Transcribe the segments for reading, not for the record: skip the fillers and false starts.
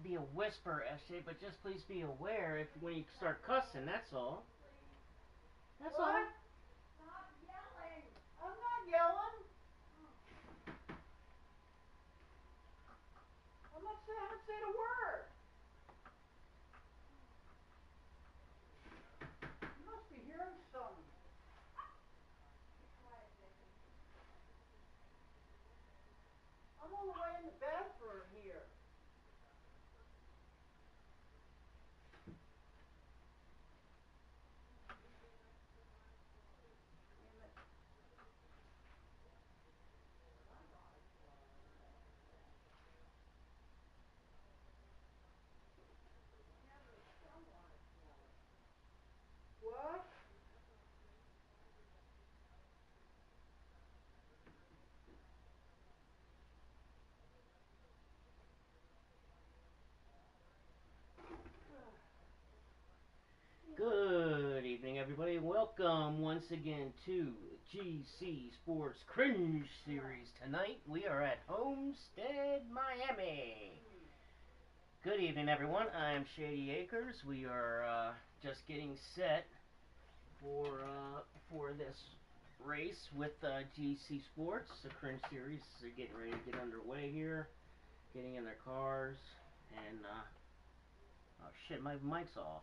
be a whisper, SJ, but just please be aware if when you start cussing, that's all. That's what? all. Stop yelling. I'm not yelling. I haven't said a word. You must be hearing something. I'm on the way in the bathroom here. What? Good evening, everybody. Welcome once again to GC Sports Cringe Series. Tonight we are at Homestead, Miami. Good evening, everyone. I'm Shady Acres. We are just getting set for this race with GC Sports. The Cringe Series are getting ready to get underway here, getting in their cars, and oh shit, my mic's off.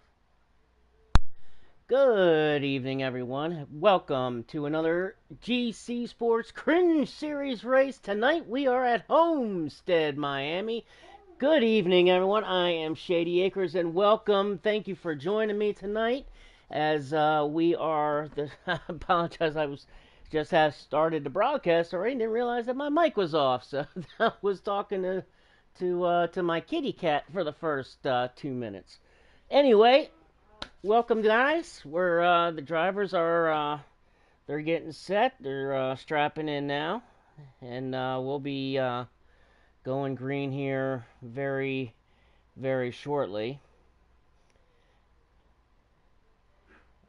Good evening, everyone. Welcome to another GC Sports Cringe Series race. Tonight we are at Homestead, Miami. Good evening, everyone. I am Shady Acres, and welcome. Thank you for joining me tonight as we are. I apologize. I was just have started the broadcast already. Didn't realize that my mic was off, so I was talking to my kitty cat for the first 2 minutes. Anyway. Welcome, guys. We're the drivers are they're getting set. They're strapping in now, and we'll be going green here very, very shortly.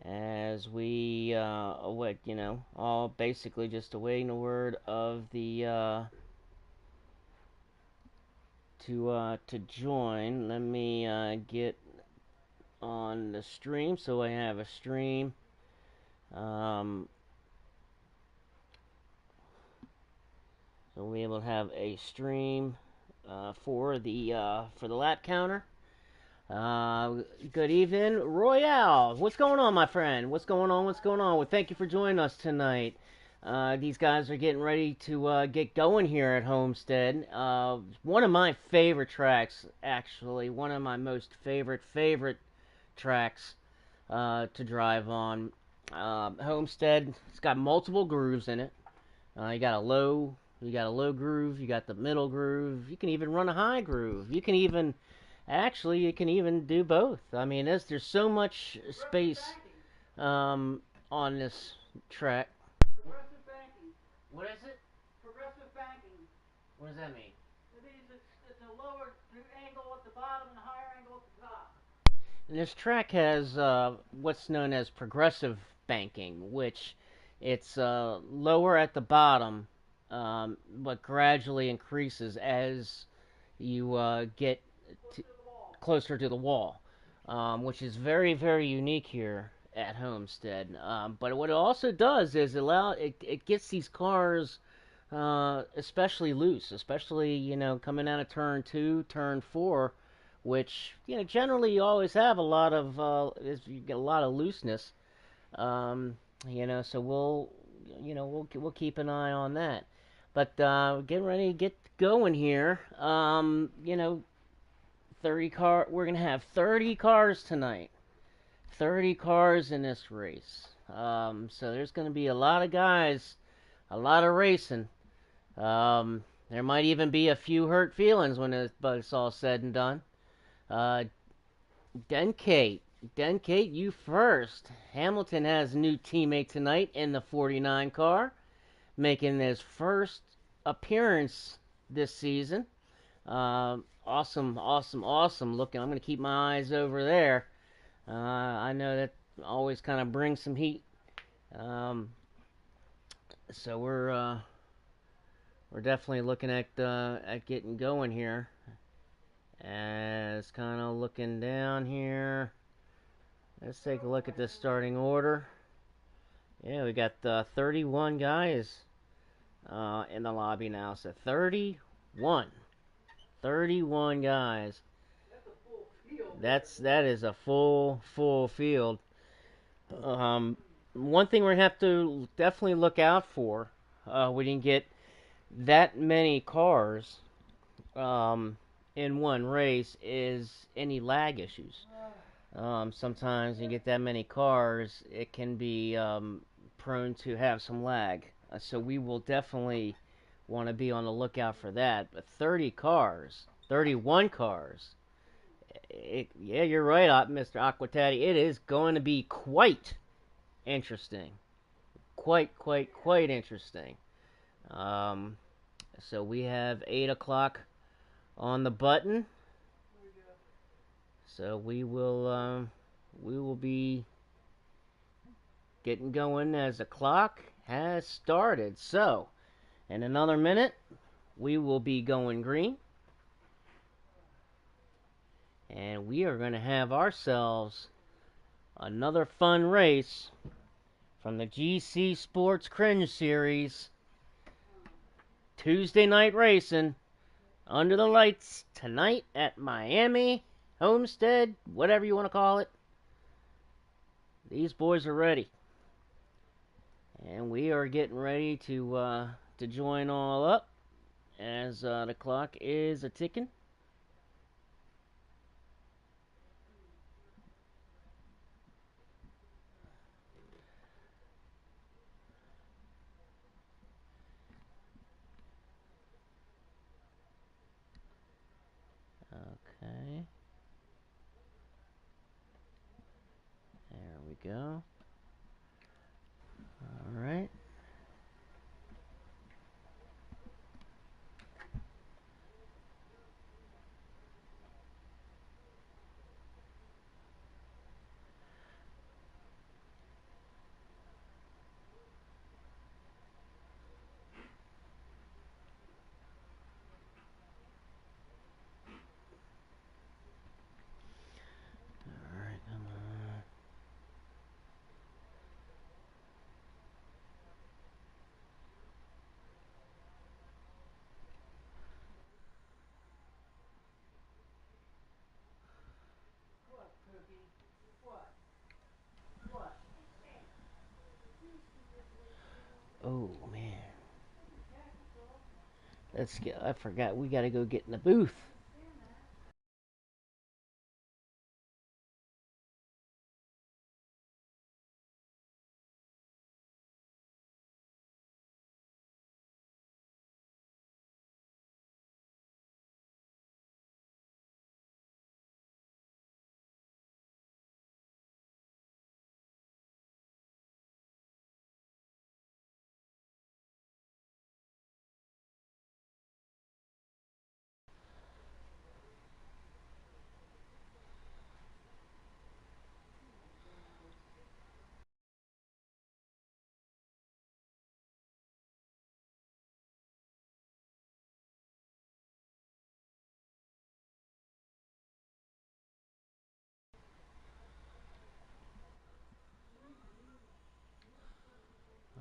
As we await, all basically just awaiting a word of the to join. Let me get on the stream, so I have a stream. So we'll be able to have a stream for the lap counter. Good evening, Royale. What's going on, my friend? What's going on? Well, thank you for joining us tonight. These guys are getting ready to get going here at Homestead. One of my favorite tracks, actually, one of my most favorite tracks to drive on. Homestead, it's got multiple grooves in it. You got a low groove, you got the middle groove, you can even run a high groove. You can even do both. I mean, there's so much space on this track. Progressive banking. What is it? Progressive banking. What does that mean? It means it's a lower angle at the bottom and a higher angle at the top. And this track has what's known as progressive banking, which it's lower at the bottom, but gradually increases as you get closer to the wall, which is very, very unique here at Homestead. But what it also does is it gets these cars especially loose, especially coming out of turn 2, turn 4, which generally you always have a lot of you get a lot of looseness. So we'll keep an eye on that. But getting ready to get going here. 30 car. We're gonna have 30 cars tonight. 30 cars in this race. So there's gonna be a lot of guys, a lot of racing. There might even be a few hurt feelings when it's all said and done. Denkate, you first. Hamilton has a new teammate tonight in the 49 car, making his first appearance this season. Awesome looking. I'm going to keep my eyes over there. I know that always kind of brings some heat. So we're definitely looking at getting going here. And Just kind of looking down here. Let's take a look at the starting order. Yeah, we got 31 guys in the lobby now. So 31 guys. That is a full field. One thing we're gonna have to definitely look out for. We didn't get that many cars in one race is any lag issues. Sometimes when you get that many cars, it can be prone to have some lag. So we will definitely want to be on the lookout for that. But 30 cars, 31 cars. Yeah, you're right, Mr. Aquatati. It is going to be quite interesting. Quite interesting. So we have 8 o'clock on the button. So we will be getting going as the clock has started. So in another minute, we will be going green. And we are going to have ourselves another fun race from the GC Sports Cringe series. Tuesday night racing under the lights tonight at Miami, Homestead, whatever you want to call it. These boys are ready. And we are getting ready to join all up as the clock is a-ticking. Okay. There we go. All right. All right, come on. Oh man. Let's get. I forgot. We gotta go get in the booth.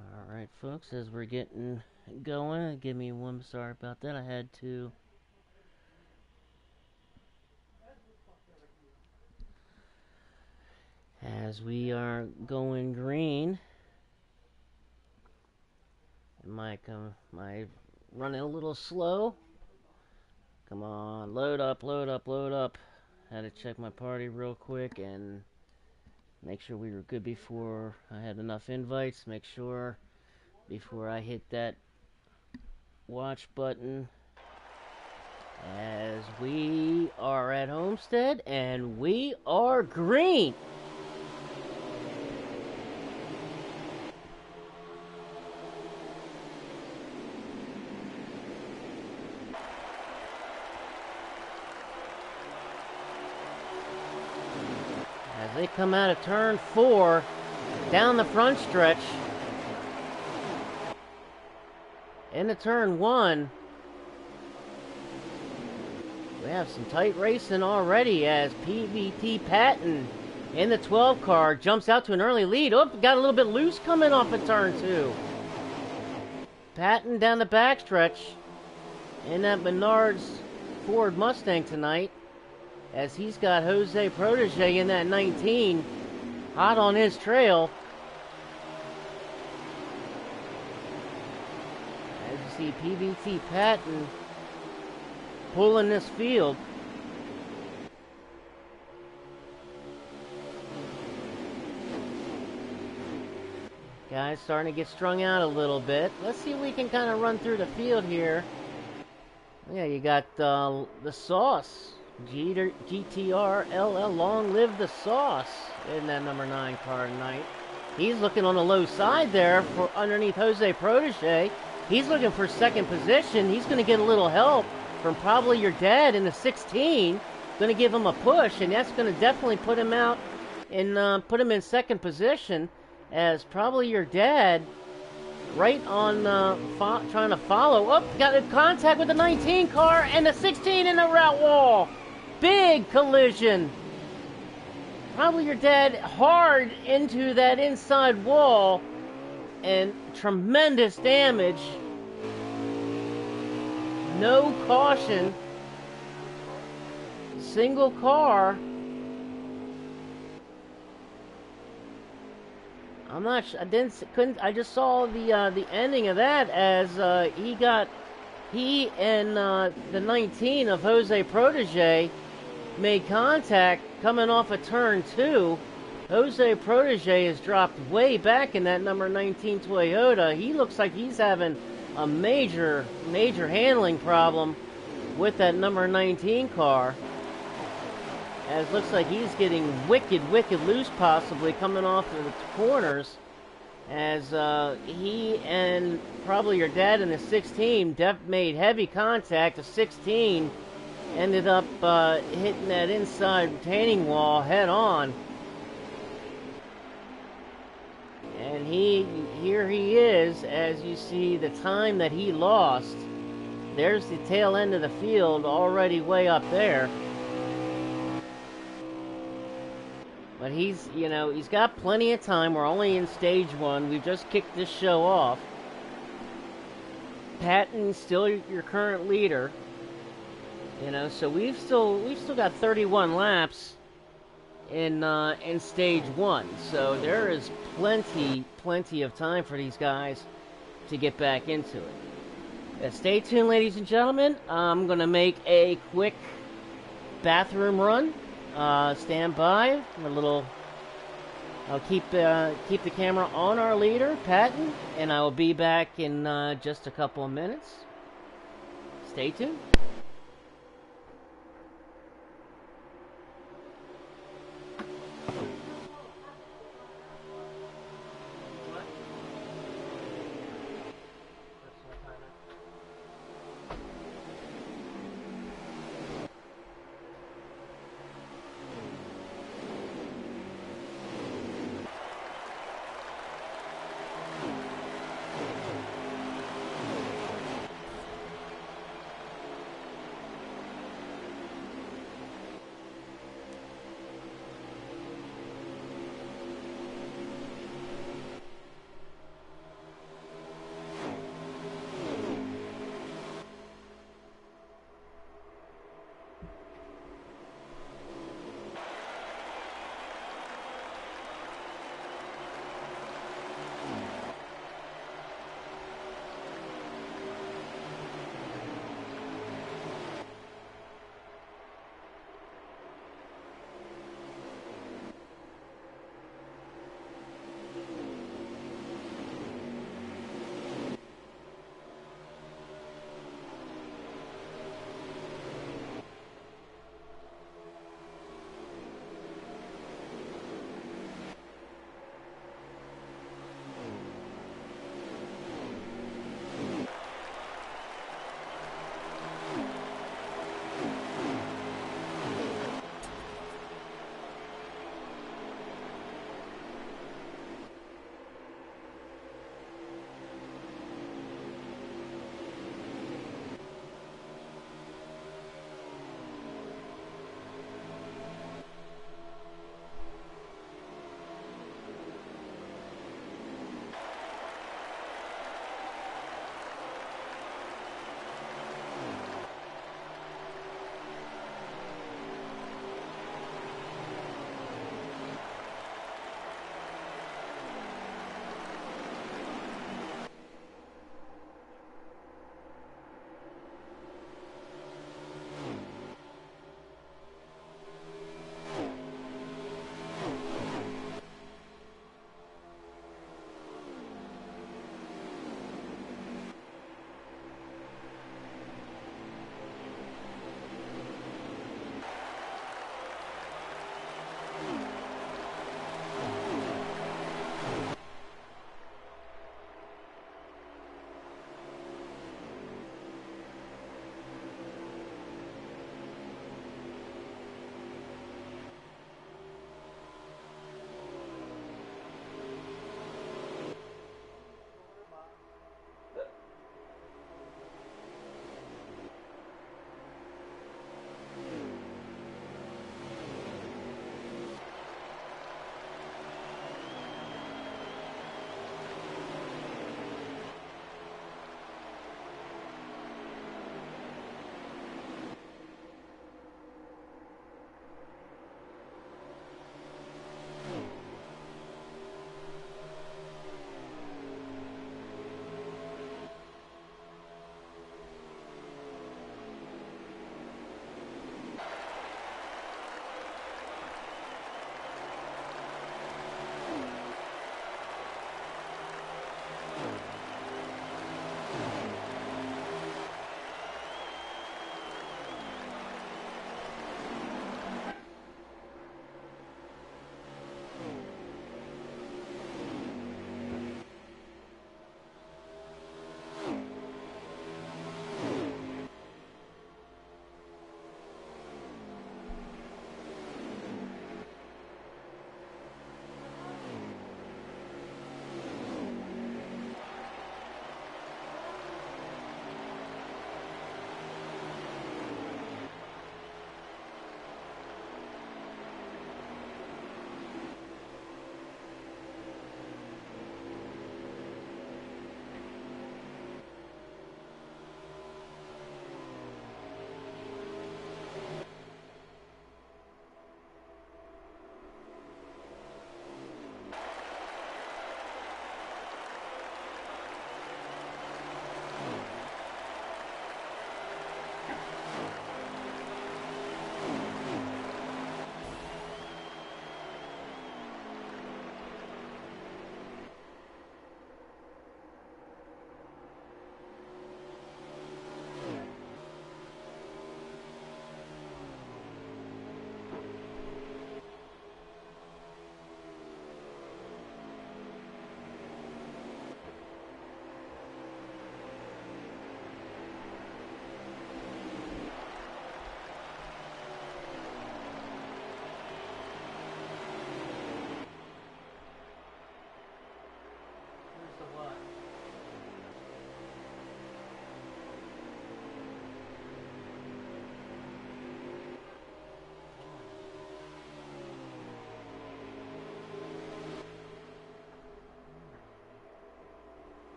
All right, folks. As we're getting going, give me one. Sorry about that. I had to. As we are going green, my running a little slow. Come on, load up. Had to check my party real quick and make sure we were good before I had enough invites. Make sure before I hit that watch button. As we are at Homestead and we are green. As they come out of turn 4 down the front stretch into turn 1, We have some tight racing already as PVT Patton in the 12 car jumps out to an early lead. Oh, got a little bit loose coming off of turn 2. Patton down the backstretch in that Menards Ford Mustang tonight, as he's got Jose Protege in that 19 hot on his trail. As you see PVT Patton pulling this field. Guys starting to get strung out a little bit. Let's see if we can kind of run through the field here. Yeah, you got the Sauce. GTR LL, long live the Sauce in that number 9 car tonight. He's looking on the low side there for underneath Jose Protege. He's looking for second position. He's going to get a little help from probably your dad in the 16. Going to give him a push, and that's going to definitely put him out and put him in second position, as probably your dad right on trying to follow. Oh, got in contact with the 19 car and the 16 in the route wall. Big collision. Probably your dad hard into that inside wall, and tremendous damage. No caution. Single car. I'm not sure. I just saw the ending of that as he and the 19 of Jose Protege made contact coming off of turn 2. Jose Protege has dropped way back in that number 19 Toyota. He looks like he's having a major handling problem with that number 19 car. As looks like he's getting wicked loose, possibly coming off of the corners. As he and probably your dad in the 16 made heavy contact. The 16 ended up hitting that inside retaining wall head on. And here he is, as you see the time that he lost. There's the tail end of the field already way up there. But he's got plenty of time. We're only in stage 1. We've just kicked this show off. Patton's still your current leader. So we've still got 31 laps in stage 1. So there is plenty of time for these guys to get back into it. Stay tuned, ladies and gentlemen. I'm gonna make a quick bathroom run. Stand by. I'll keep the camera on our leader, Patton, and I will be back in just a couple of minutes. Stay tuned.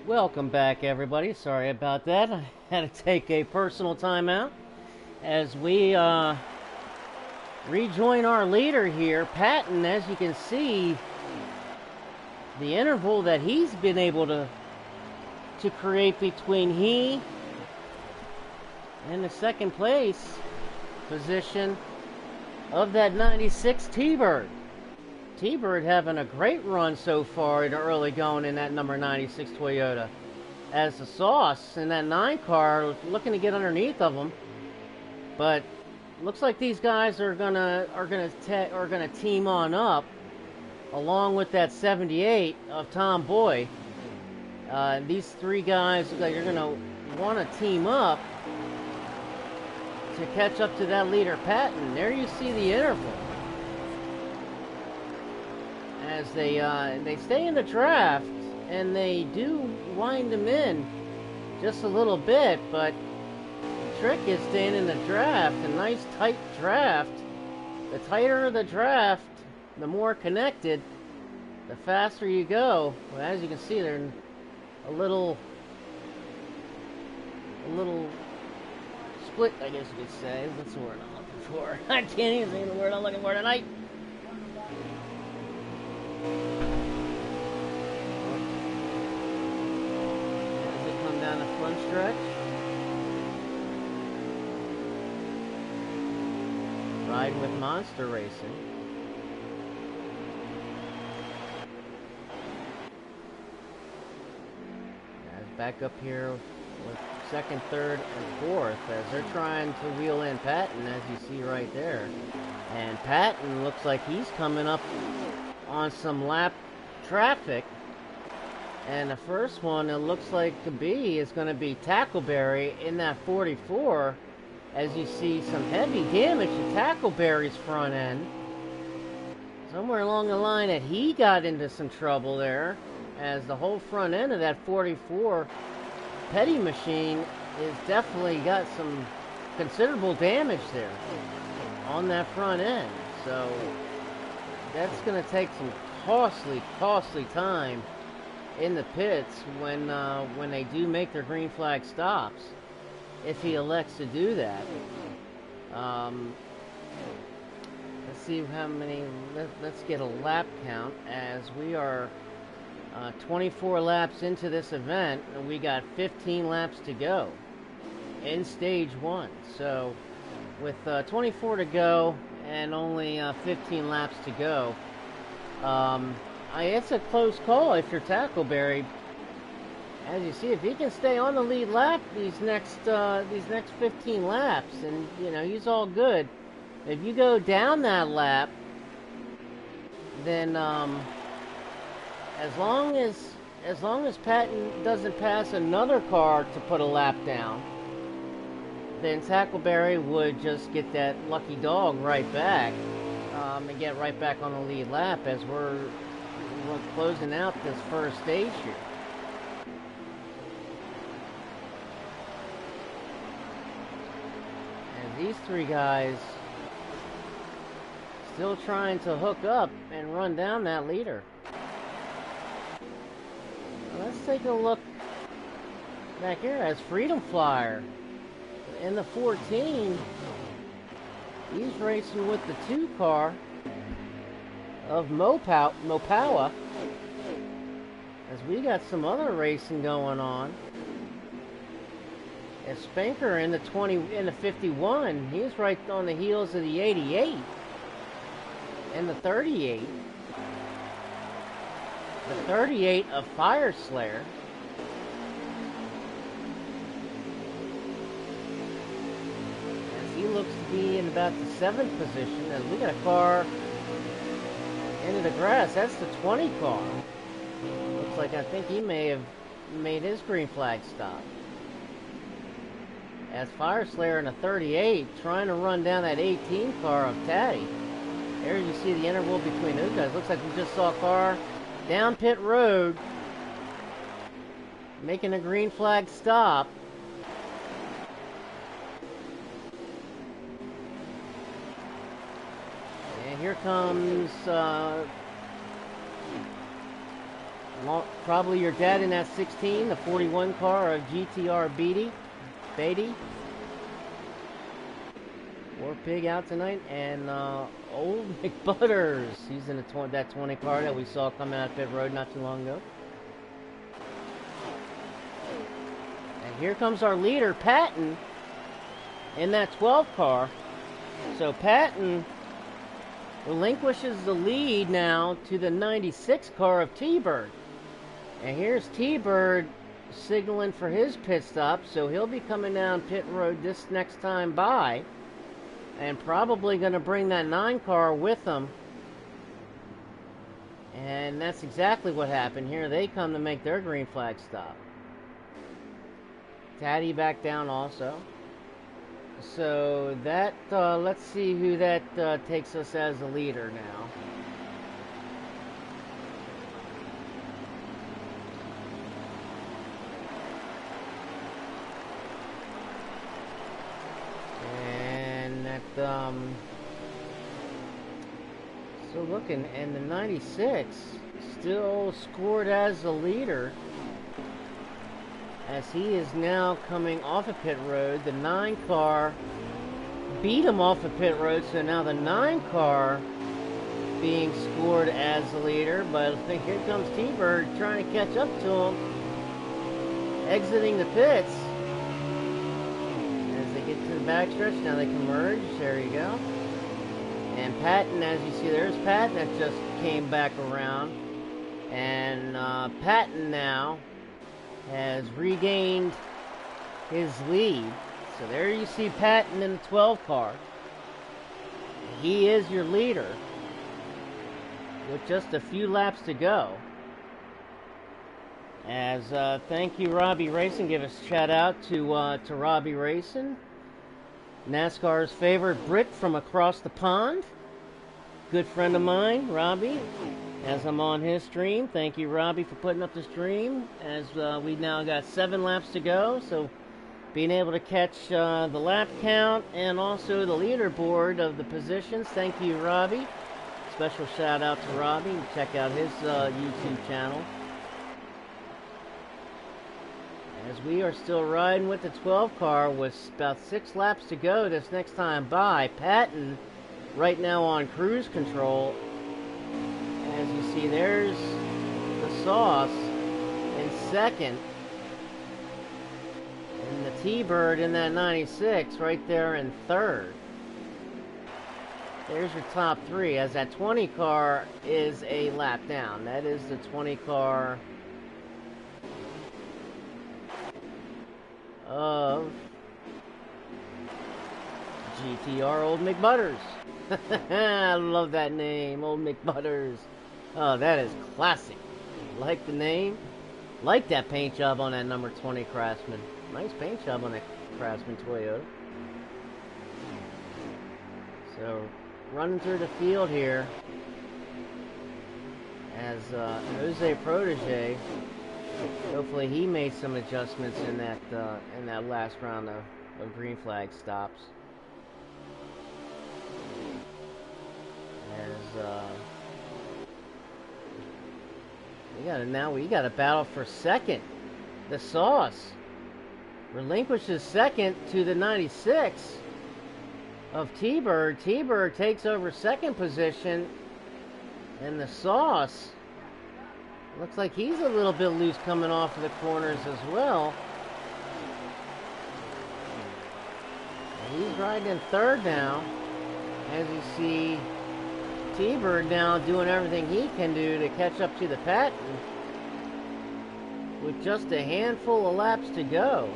Welcome back, everybody. Sorry about that. I had to take a personal timeout as we rejoin our leader here, Patton. As you can see, the interval that he's been able to create between he and the second place position of that 96 T-Bird. T-Bird having a great run so far in the early going in that number 96 Toyota. As the Sauce in that 9 car looking to get underneath of him, but looks like these guys are gonna team on up along with that 78 of Tom Boy. These three guys look like you're gonna want to team up to catch up to that leader Patton. There you see the interval as they stay in the draft, and they do wind them in just a little bit, but the trick is staying in the draft. A nice tight draft. The tighter the draft, the more connected, the faster you go. Well, as you can see, they're a little split, I guess you could say. That's the word I'm looking for. I can't even say the word I'm looking for tonight. As they come down the front stretch, riding with Monster Racing. As back up here with second, third, and fourth as they're trying to wheel in Patton, as you see right there. And Patton looks like he's coming up on some lap traffic. And the first one, it looks like to be, is going to be Tackleberry in that 44. As you see some heavy damage to Tackleberry's front end. Somewhere along the line that he got into some trouble there, as the whole front end of that 44 Petty machine is definitely got some considerable damage there on that front end. So that's going to take some costly time in the pits when they do make their green flag stops, if he elects to do that. Let's see how many. Let's get a lap count as we are 24 laps into this event, and we got 15 laps to go in stage 1. So with 24 to go and only 15 laps to go, it's a close call if you're Tackleberry. As you see, if he can stay on the lead lap these next 15 laps, and he's all good. If you go down that lap, then as long as Patton doesn't pass another car to put a lap down, then Tackleberry would just get that lucky dog right back and get right back on the lead lap as we're closing out this first stage here. And these three guys still trying to hook up and run down that leader. Let's take a look back here as Freedom Flyer in the 14. He's racing with the 2 car of Mopawa. As we got some other racing going on. As Spanker in the 51, he's right on the heels of the 88 and the 38. The 38 of Fire Slayer. As he looks to be in about the 7th position, as we got a car into the grass. That's the 20 car. Looks like I think he may have made his green flag stop. As Fire Slayer in a 38 trying to run down that 18 car of Taddy. There you see the interval between those guys. Looks like we just saw a car down pit road making a green flag stop. And here comes Probably your dad in that 16, the 41 car of GTR Beatty. War Pig out tonight, and old McButters. He's in that 20 car that we saw coming out of pit road not too long ago. And here comes our leader, Patton, in that 12 car. So Patton relinquishes the lead now to the 96 car of T-Bird. And here's T-Bird signaling for his pit stop, so he'll be coming down pit road this next time by, and probably going to bring that 9 car with him. And that's exactly what happened. Here they come to make their green flag stop. Taddy back down also. So that, let's see who that takes us as a leader now. And that, so looking, and the 96 still scored as the leader, as he is now coming off of pit road. The 9 car beat him off of pit road, so now the 9 car being scored as the leader. But here comes T-Bird trying to catch up to him, exiting the pits. As they get to the backstretch, now they can merge. There you go. And Patton, as you see, there's Patton that just came back around. And Patton now has regained his lead. So there you see Patton in the 12 car. He is your leader with just a few laps to go. As thank you, Robbie Racing. Give us a shout out to Robbie Racing, NASCAR's favorite Brit from across the pond. Good friend of mine, Robbie. As I'm on his stream, thank you, Robbie, for putting up the stream. As we now got 7 laps to go, so being able to catch the lap count and also the leaderboard of the positions. Thank you, Robbie. Special shout out to Robbie. Check out his YouTube channel. As we are still riding with the 12 car with about 6 laps to go this next time by. Patton right now on cruise control. As you see, there's the Sauce in second. And the T-Bird in that 96 right there in third. There's your top 3, as that 20 car is a lap down. That is the 20 car of GTR Old McButters. I love that name, Old McButters. Oh, that is classic. Like the name. Like that paint job on that number 20 Craftsman. Nice paint job on that Craftsman Toyota. So, running through the field here as Jose Protege. Hopefully he made some adjustments in that last round of green flag stops. As we got a battle for second. The Sauce relinquishes second to the 96 of T-Bird. T-Bird takes over second position, and the Sauce looks like he's a little bit loose coming off of the corners as well. And he's riding in third now, as you see T-Bird now doing everything he can do to catch up to the Patton with just a handful of laps to go.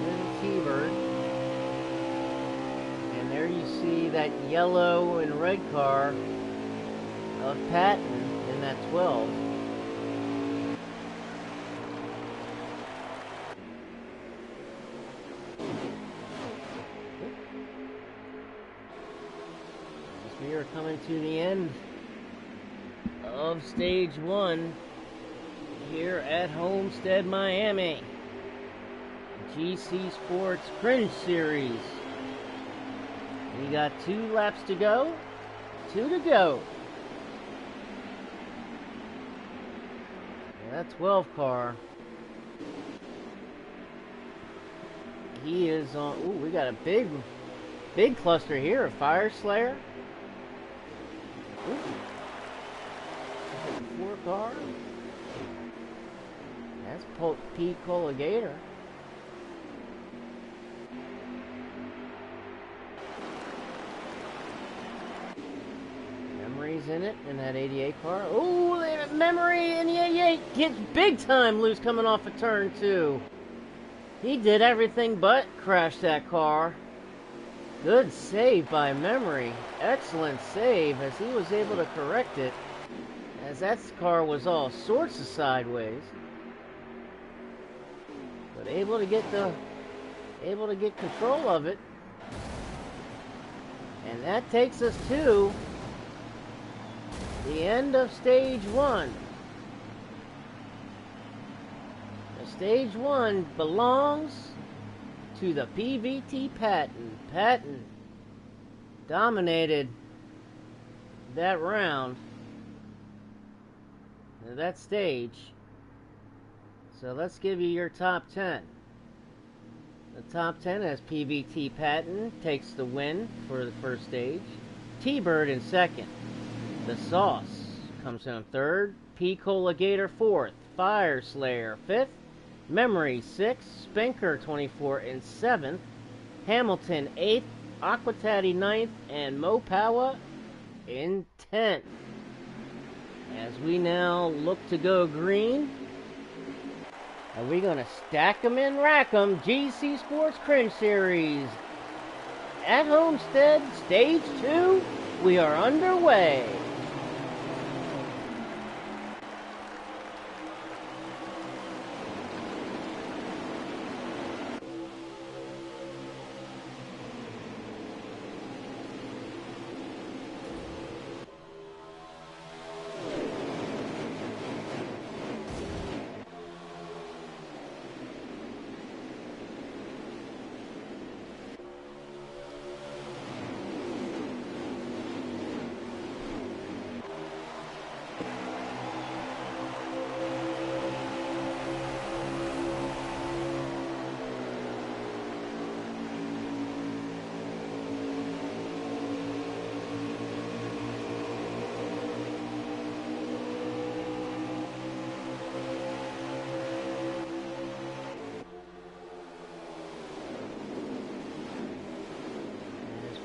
There's T-Bird. And there you see that yellow and red car of Patton in that 12. We are coming to the end of stage 1 here at Homestead, Miami. GC Sports Cringe Series. We got 2 laps to go. 2 to go. Yeah, that 12 car. He is on. Ooh, we got a big cluster here. A Fire Slayer. Ooh. 4 car. That's Pete Colligator. Memory's in it in that 88 car. Ooh, Memory in the 88 gets big time loose coming off of turn 2. He did everything but crash that car. Good save by Memory. Excellent save as he was able to correct it, as that car was all sorts of sideways. But able to get control of it. And that takes us to the end of stage 1. Stage 1 belongs to the PVT Patton. Patton dominated that round, that stage. So let's give you your top 10. The top 10 has PVT Patton takes the win for the first stage. T-Bird in second. The Sauce comes in third. P. Colligator fourth. Fire Slayer fifth. Memory 6th, Spinker 24 in 7th, Hamilton 8th, Aquatati 9th, and Mopawa in 10th. As we now look to go green, are we going to stack them and rack them? GC Sports Cringe Series at Homestead, Stage 2, we are underway.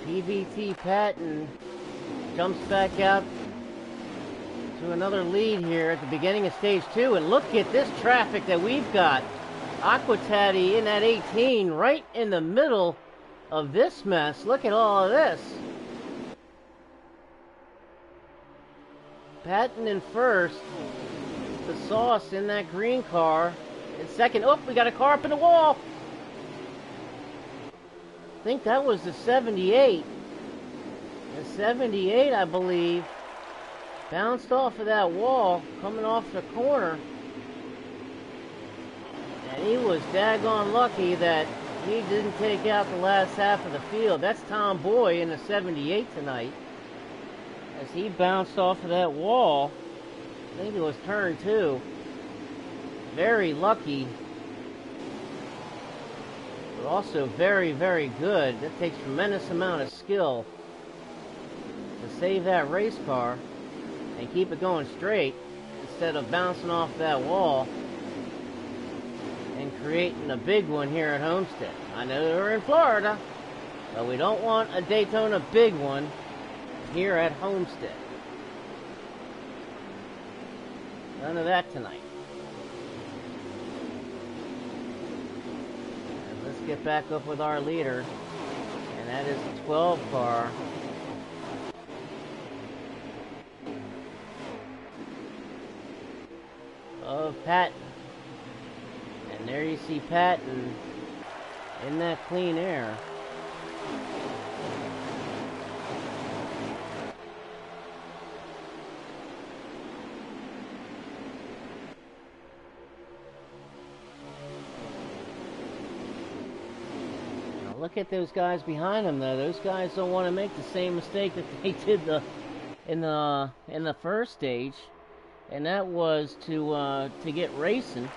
PVT Patton jumps back out to another lead here at the beginning of stage 2, and look at this traffic that we've got. Aquatati in that 18 right in the middle of this mess. Look at all of this. Patton in first. The Sauce in that green car in second. Oh, we got a car up in the wall. I think that was the 78. The 78, I believe, bounced off of that wall, coming off the corner. And he was daggone lucky that he didn't take out the last half of the field. That's Tom Boy in the 78 tonight. As he bounced off of that wall, I think it was turn 2. Very lucky. But also very, very good. That takes tremendous amount of skill to save that race car and keep it going straight instead of bouncing off that wall and creating a big one here at Homestead. I know we're in Florida, but we don't want a Daytona big one here at Homestead. None of that tonight. Let's get back up with our leader, and that is the 12 car. Of Patton. And there you see Patton in that clean air. Look at those guys behind them, though. Those guys don't want to make the same mistake that they did in the first stage, and that was to get racing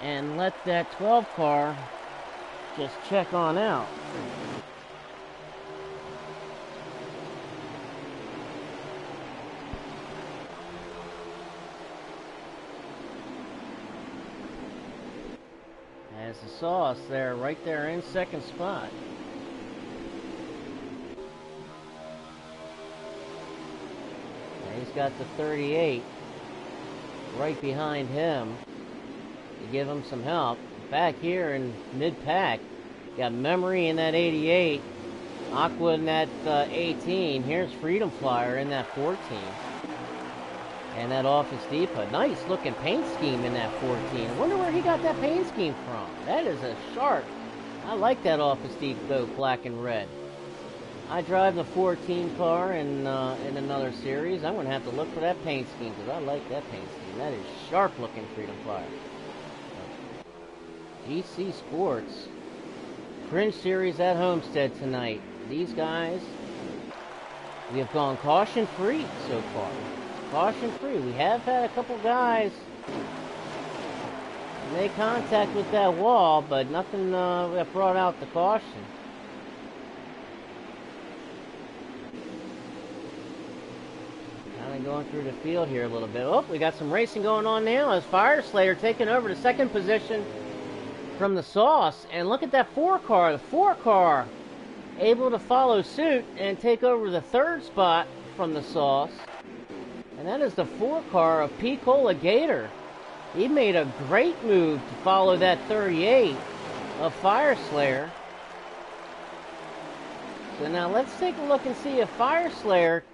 and let that 12 car just check on out. As the Sauce there, right there in second spot. And he's got the 38 right behind him to give him some help. Back here in mid-pack, got Memory in that 88, Aqua in that 18. Here's Freedom Flyer in that 14. And that Office Depot. Nice looking paint scheme in that 14. I wonder where he got that paint scheme from. That is a sharp. I like that Office Depot black and red. I drive the 14 car in another series. I'm going to have to look for that paint scheme because I like that paint scheme. That is sharp looking Freedom Flyer. GC Sports. Cringe series at Homestead tonight. These guys, we have gone caution free so far. Caution free. We have had a couple guys make contact with that wall, but nothing that brought out the caution. Kind of going through the field here a little bit. Oh, we got some racing going on now as Fire Slayer taking over the second position from the Sauce. And look at that 4 car. The 4 car able to follow suit and take over the third spot from the Sauce. And that is the 4 car of P. Cola Gator. He made a great move to follow that 38 of Fire Slayer. So now let's take a look and see if Fire Slayer,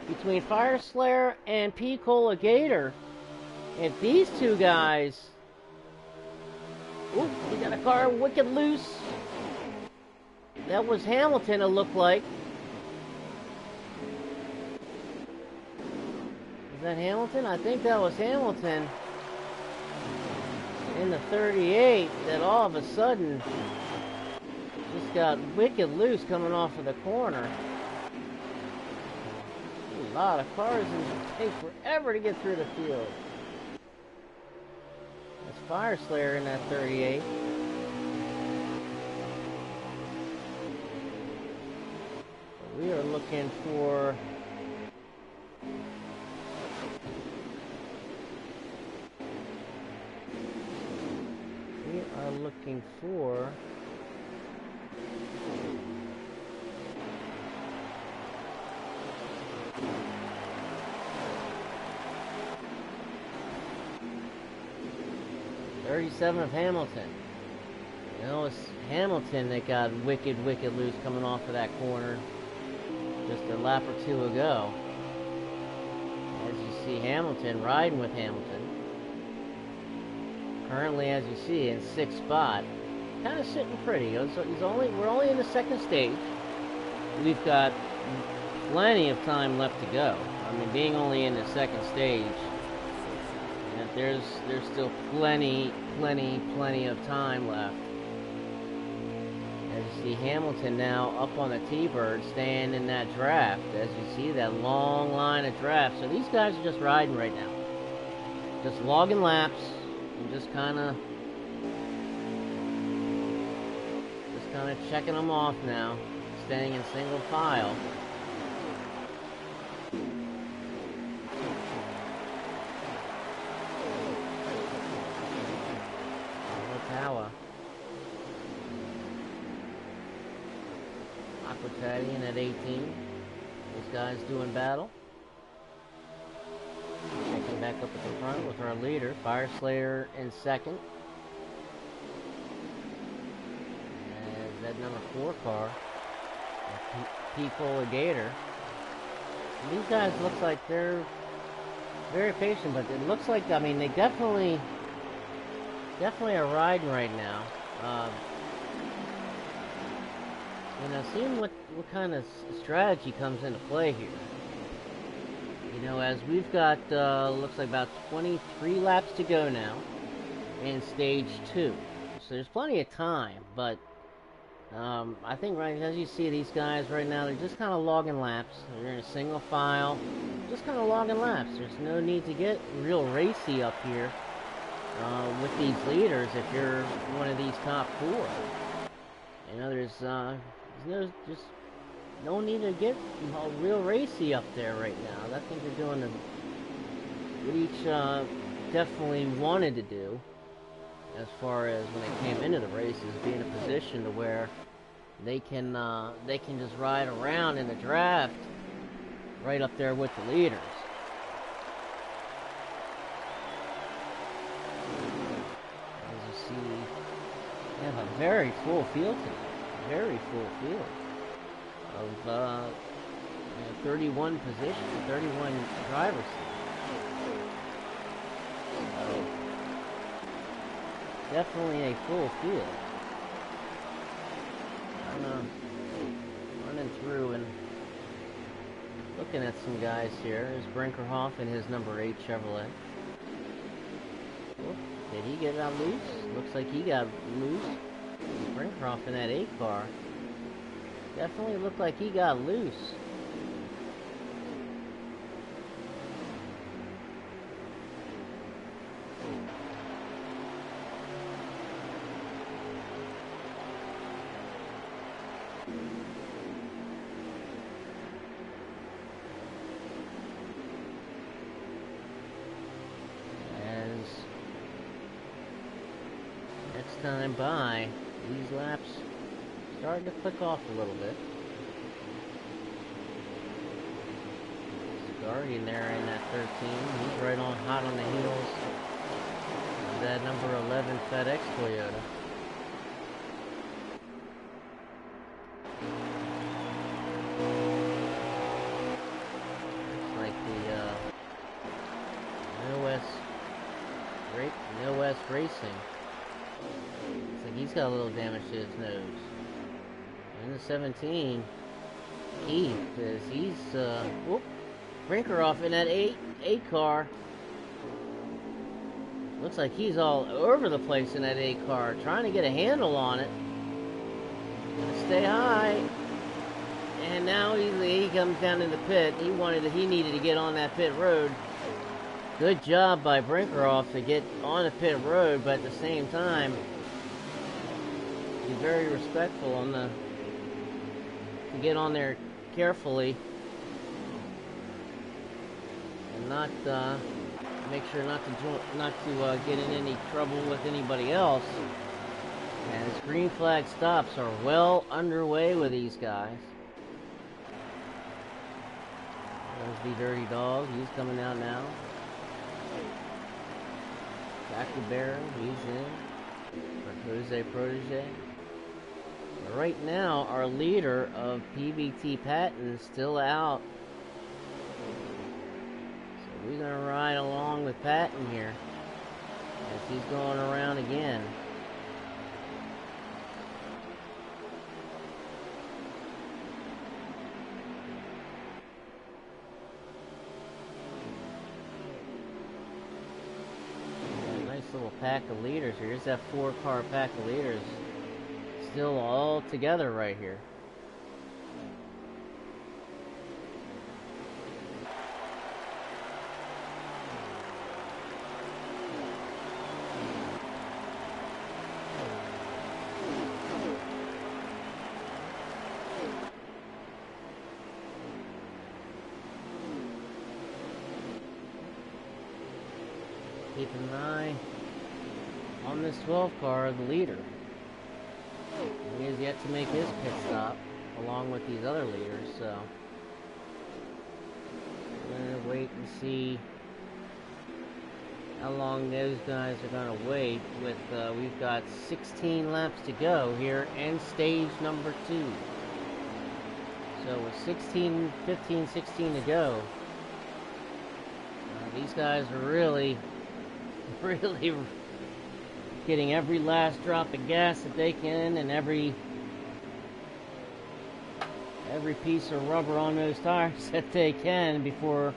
between Fire Slayer and P. Cola Gator, if these two guys... Ooh, he got a car wicked loose. That was Hamilton, it looked like. Is that Hamilton? I think that was Hamilton in the 38 that all of a sudden just got wicked loose coming off of the corner. A lot of cars and it takes forever to get through the field. That's Fire Slayer in that 38. We are looking for... looking for .37 of Hamilton. You know, it's Hamilton that got wicked loose coming off of that corner just a lap or two ago. As you see Hamilton riding with Hamilton. Currently, as you see, in 6th spot, kind of sitting pretty. We're only in the second stage. We've got plenty of time left to go. I mean, being only in the second stage, there's still plenty of time left. As you see, Hamilton now up on the T-Bird, staying in that draft. As you see, that long line of drafts. So these guys are just riding right now, just logging laps. I'm just kind of checking them off now, staying in single file. Ottawa. Aquatadian at 18. These guys doing battle. Checking back up at the front with our leader, Fire Slayer in second. As that number 4 car, P. Gator. These guys look like they're very patient, but it looks like, I mean, they definitely are riding right now. You know, seeing what kind of strategy comes into play here. You know, as we've got, looks like about 23 laps to go now in stage 2. So there's plenty of time, but I think right as you see these guys right now, they're just kind of logging laps. They're in a single file, just kind of logging laps. There's no need to get real racy up here with these leaders if you're one of these top four. You know, there's no just no need to get real racy up there right now. I think they're doing what each definitely wanted to do, as far as when they came into the races, be in a position to where they can just ride around in the draft right up there with the leaders. As you see, they have a very full field today. Very full field of 31 positions, 31 drivers. So, definitely a full field. I'm running through and looking at some guys here. There's Brinkerhoff in his number 8 Chevrolet. Oh, did he get out loose? Looks like he got loose. Brinkerhoff in that 8 car. Definitely looked like he got loose. Next time by, these laps starting to click off a little bit. Guardian there in that 13. He's right on hot on the heels of that number 11 FedEx Toyota. Looks like the Midwest Racing. Looks like he's got a little damage to his nose. In the 17, Keith is Brinkerhoff in that 8 car. Looks like he's all over the place in that 8 car, trying to get a handle on it. Gonna stay high. And now he comes down in the pit. He needed to get on that pit road. Good job by Brinkerhoff to get on the pit road, but at the same time, be very respectful to get on there carefully and not make sure not to get in any trouble with anybody else. As green flag stops are well underway with these guys. There's the Dirty Dog. He's coming out now. Jackie Barrow, he's in. For Jose Protege. But right now, our leader of PBT Patton still out. So we're going to ride along with Patton here as he's going around again. Little pack of leaders here. Here's that 4-car pack of leaders still all together right here. Keep an eye on this 12 car, the leader. He has yet to make his pit stop, along with these other leaders, so we're going to wait and see how long those guys are going to wait. With we've got 16 laps to go here in stage number 2. So with 15, 16 to go, these guys are really getting every last drop of gas that they can, and every piece of rubber on those tires that they can before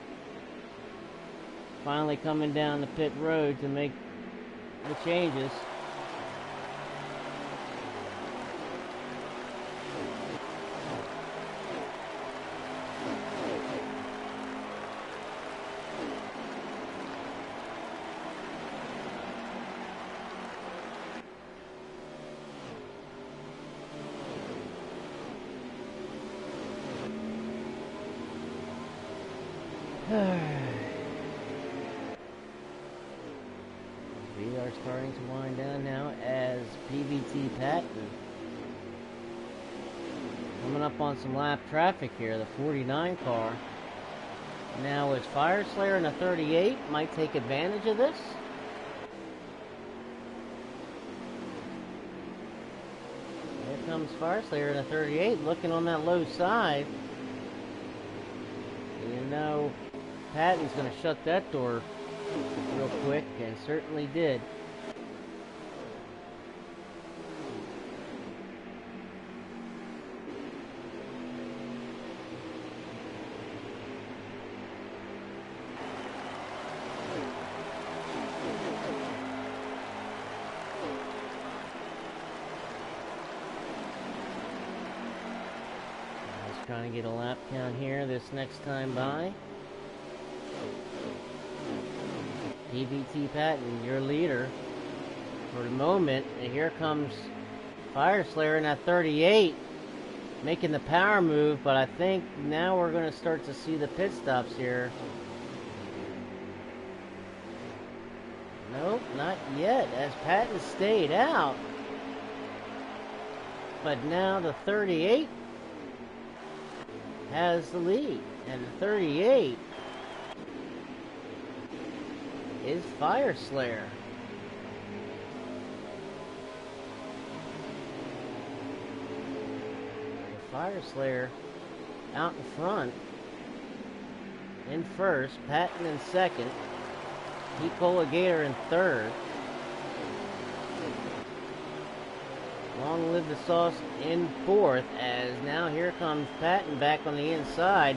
finally coming down the pit road to make the changes. We are starting to wind down now as PVT Patton coming up on some lap traffic here, the 49 car. Now is Fire Slayer in the 38 might take advantage of this. Here comes Fire Slayer in the 38 looking on that low side. You know, Patton's going to shut that door real quick, and certainly did. Just trying to get a lap count here this next time by. PVT Patton, your leader for the moment. And here comes Fire Slayer in that 38, making the power move, but I think now we're going to start to see the pit stops here. Nope, not yet, as Patton stayed out. But now the 38 has the lead, and the 38 is Fire Slayer. Fire Slayer out in front, in first, Patton in second, Nicola Gator in third. Long live the sauce in fourth, as now here comes Patton back on the inside.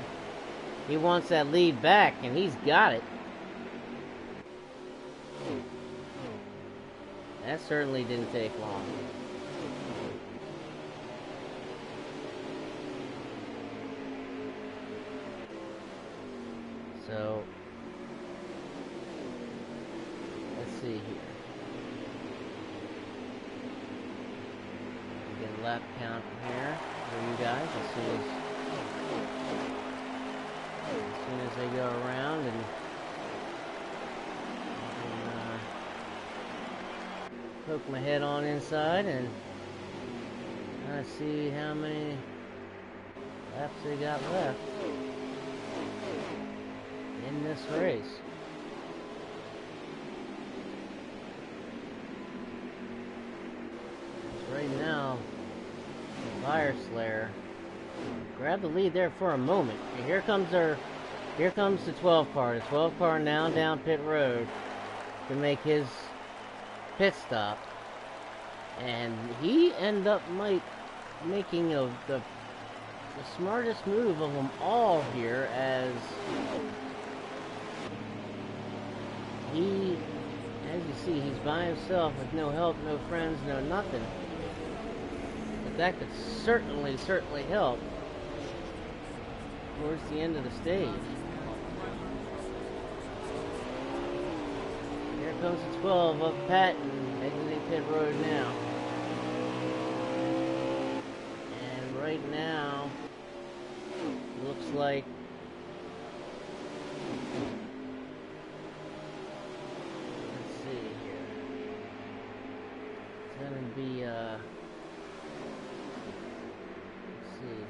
He wants that lead back, and he's got it. That certainly didn't take long. So, let's see here. Get a lap count here for you guys as soon as they go around and poke my head on inside and kind of see how many laps they got left in this race. Right now, Fire Slayer grabbed the lead there for a moment. And here comes the 12 car. The 12 car now down pit road to make his pit stop, and he ended up making the smartest move of them all here, as you see, he's by himself with no help, no friends, no nothing. But that could certainly help towards the end of the stage. Here comes the 12 of Patton exiting pit road now. And right now, looks like be let's see.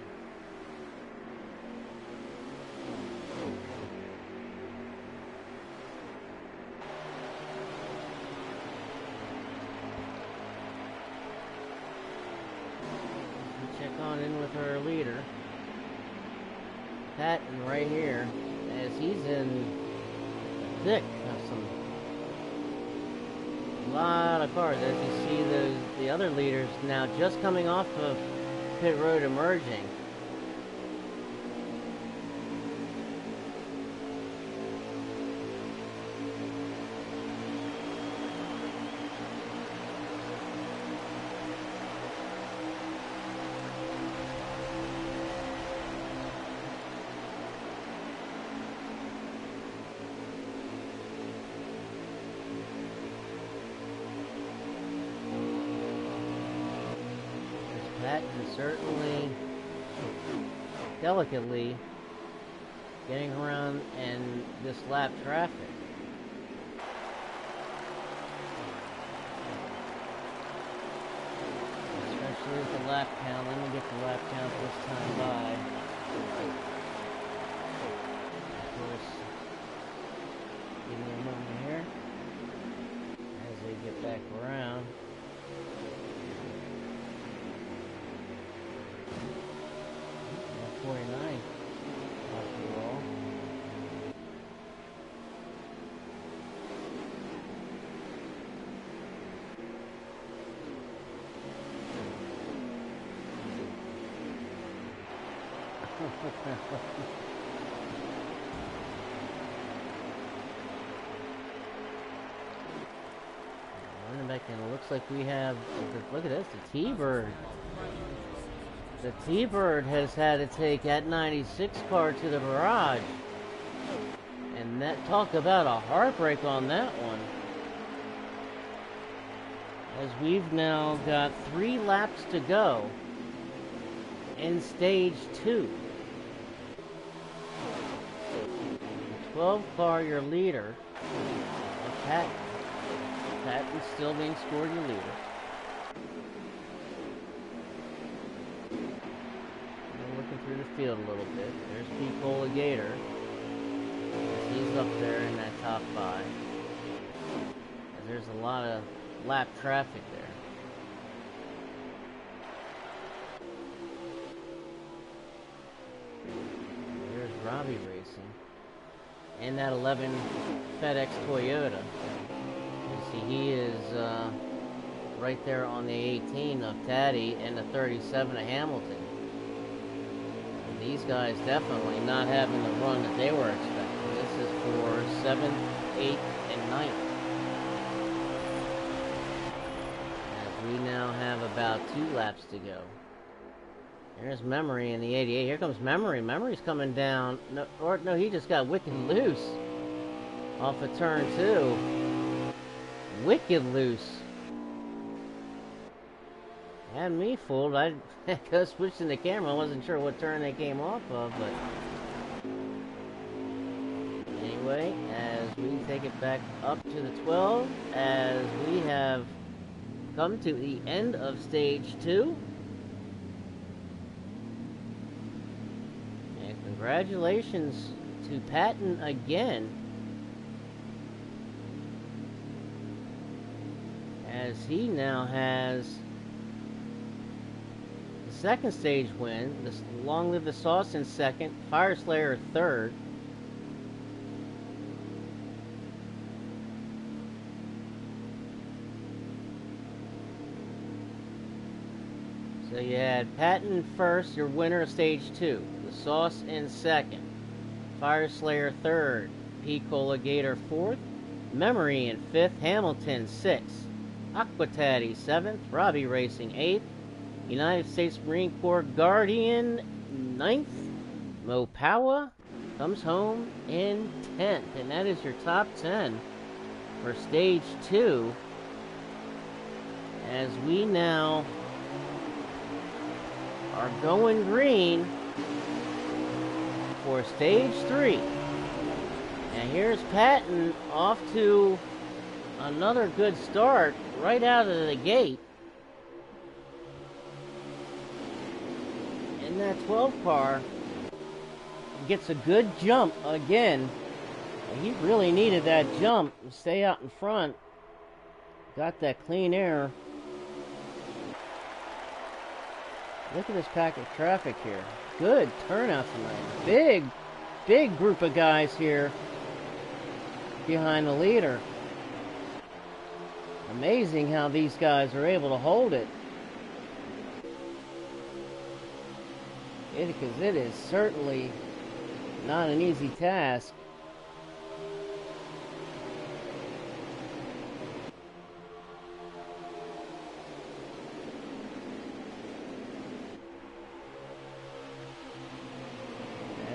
We check on in with our leader, Patton, right here, as he's in the thick of some lot of cars. As you see, the other leaders now just coming off of pit road emerging. Patton certainly delicately getting around in this lap traffic. Especially with the lap count. Let me get the lap count this time by. Of course, give me a moment here as they get back around. 49 after all. Running back in, it looks like we have, look at this, the T-Bird. The T-Bird has had to take that 96 car to the garage. And that, talk about a heartbreak on that one. As we've now got 3 laps to go in stage 2. The 12 car, your leader. Patton's still being scored your leader. Through the field a little bit. There's P. Gator. He's up there in that top 5. And there's a lot of lap traffic there. There's Robbie racing. And that 11 FedEx Toyota. You see, he is right there on the 18 of Taddy and the 37 of Hamilton. These guys definitely not having the run that they were expecting. This is for 7th, 8th, and 9th. As we now have about 2 laps to go. There's Memory in the 88. Here comes Memory. Memory's coming down. No, he just got wicked loose off of turn 2. Wicked loose. Had me fooled. I was switching the camera. I wasn't sure what turn they came off of, but anyway, as we take it back up to the 12, as we have come to the end of stage 2. And congratulations to Patton again, as he now has second stage win. This Long Live the Sauce in second, Fire Slayer third. So you had Patton first, your winner of stage 2. The Sauce in second, Fire Slayer third, P. Gator fourth, Memory in fifth, Hamilton sixth, Aquataddy seventh, Robbie Racing eighth, United States Marine Corps Guardian 9th. Mopawa comes home in 10th. And that is your top 10 for stage 2. As we now are going green for stage 3. And here's Patton off to another good start right out of the gate. And that 12 car gets a good jump again. And he really needed that jump to stay out in front. Got that clean air. Look at this pack of traffic here. Good turnout tonight. Big group of guys here behind the leader. Amazing how these guys are able to hold it. Because it is certainly not an easy task.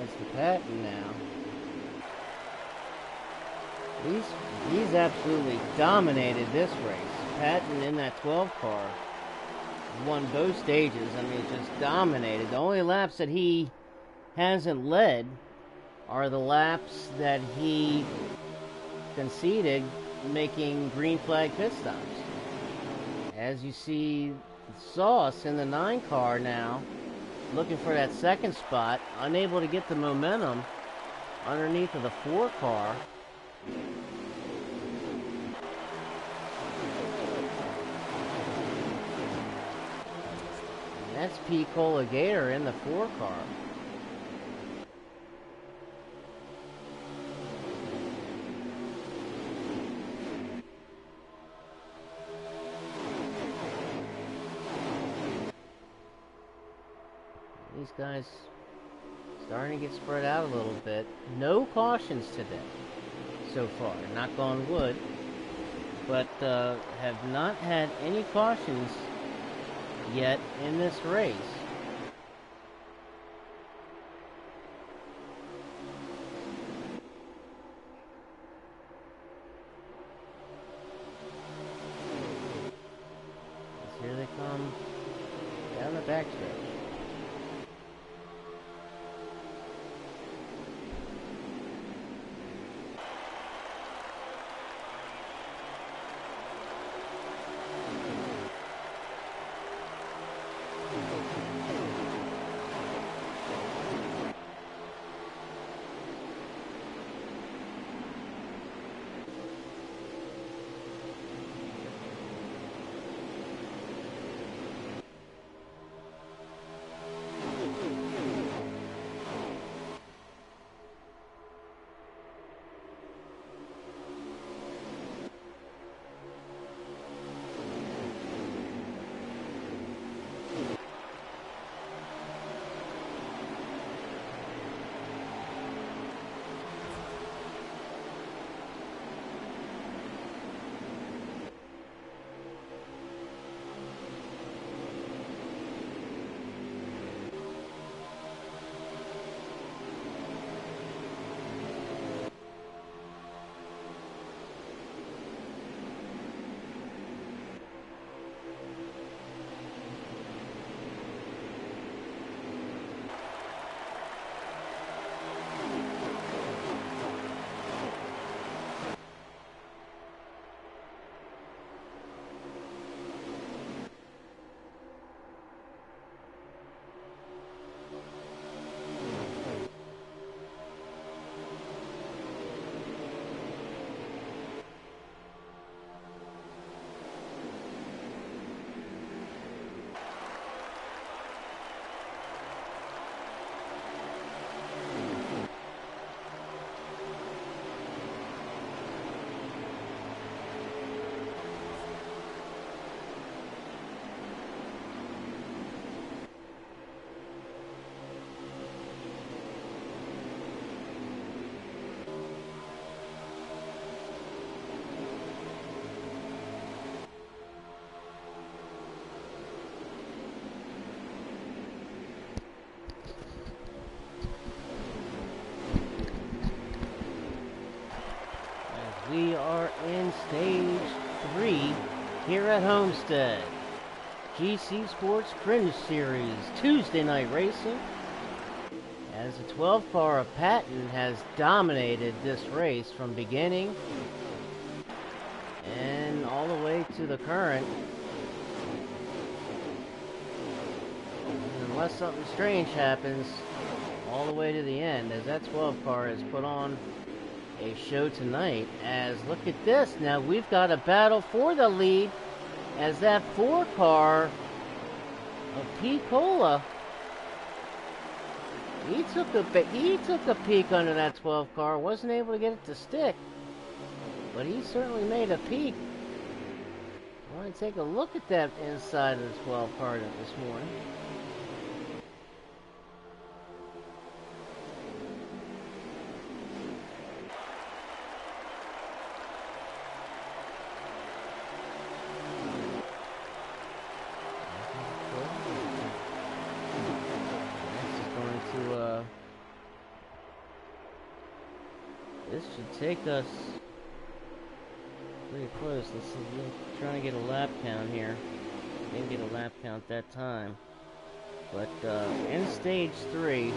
As to Patton now. He's absolutely dominated this race. Patton in that 12 car won both stages. I mean, just dominated. The only laps that he hasn't led are the laps that he conceded making green flag pit stops. As you see, Sauce in the 9 car now, looking for that second spot, unable to get the momentum underneath of the 4 car. And that's P. Cola Gator in the 4 car. These guys starting to get spread out a little bit. No cautions today so far, knock on wood, but have not had any cautions yet in this race. So here they come down the backstretch. We are in stage 3 here at Homestead. GC Sports Cringe Series Tuesday night racing. As the 12 car of Patton has dominated this race from beginning and all the way to the current. And unless something strange happens, all the way to the end, as that 12 car has put on a show tonight. As look at this, now we've got a battle for the lead as that 4 car of P. Cola, he took a peek under that 12 car, wasn't able to get it to stick, but he certainly made a peek. I want to take a look at that inside of the 12 car this morning. This should take us pretty close. Let's see, we're trying to get a lap count here. Didn't get a lap count that time. But in stage 3,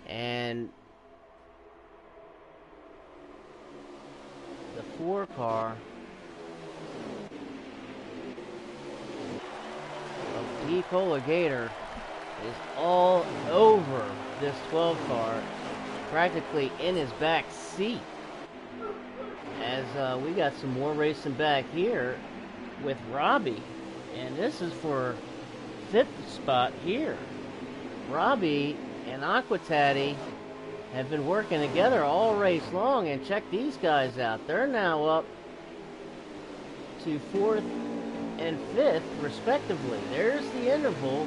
and 4 car of D-Cola Gator is all over this 12 car, practically in his back seat. As we got some more racing back here with Robbie, and this is for 5th spot here. Robbie and Aquataddy have been working together all race long, and check these guys out. They're now up to 4th and 5th respectively. There's the interval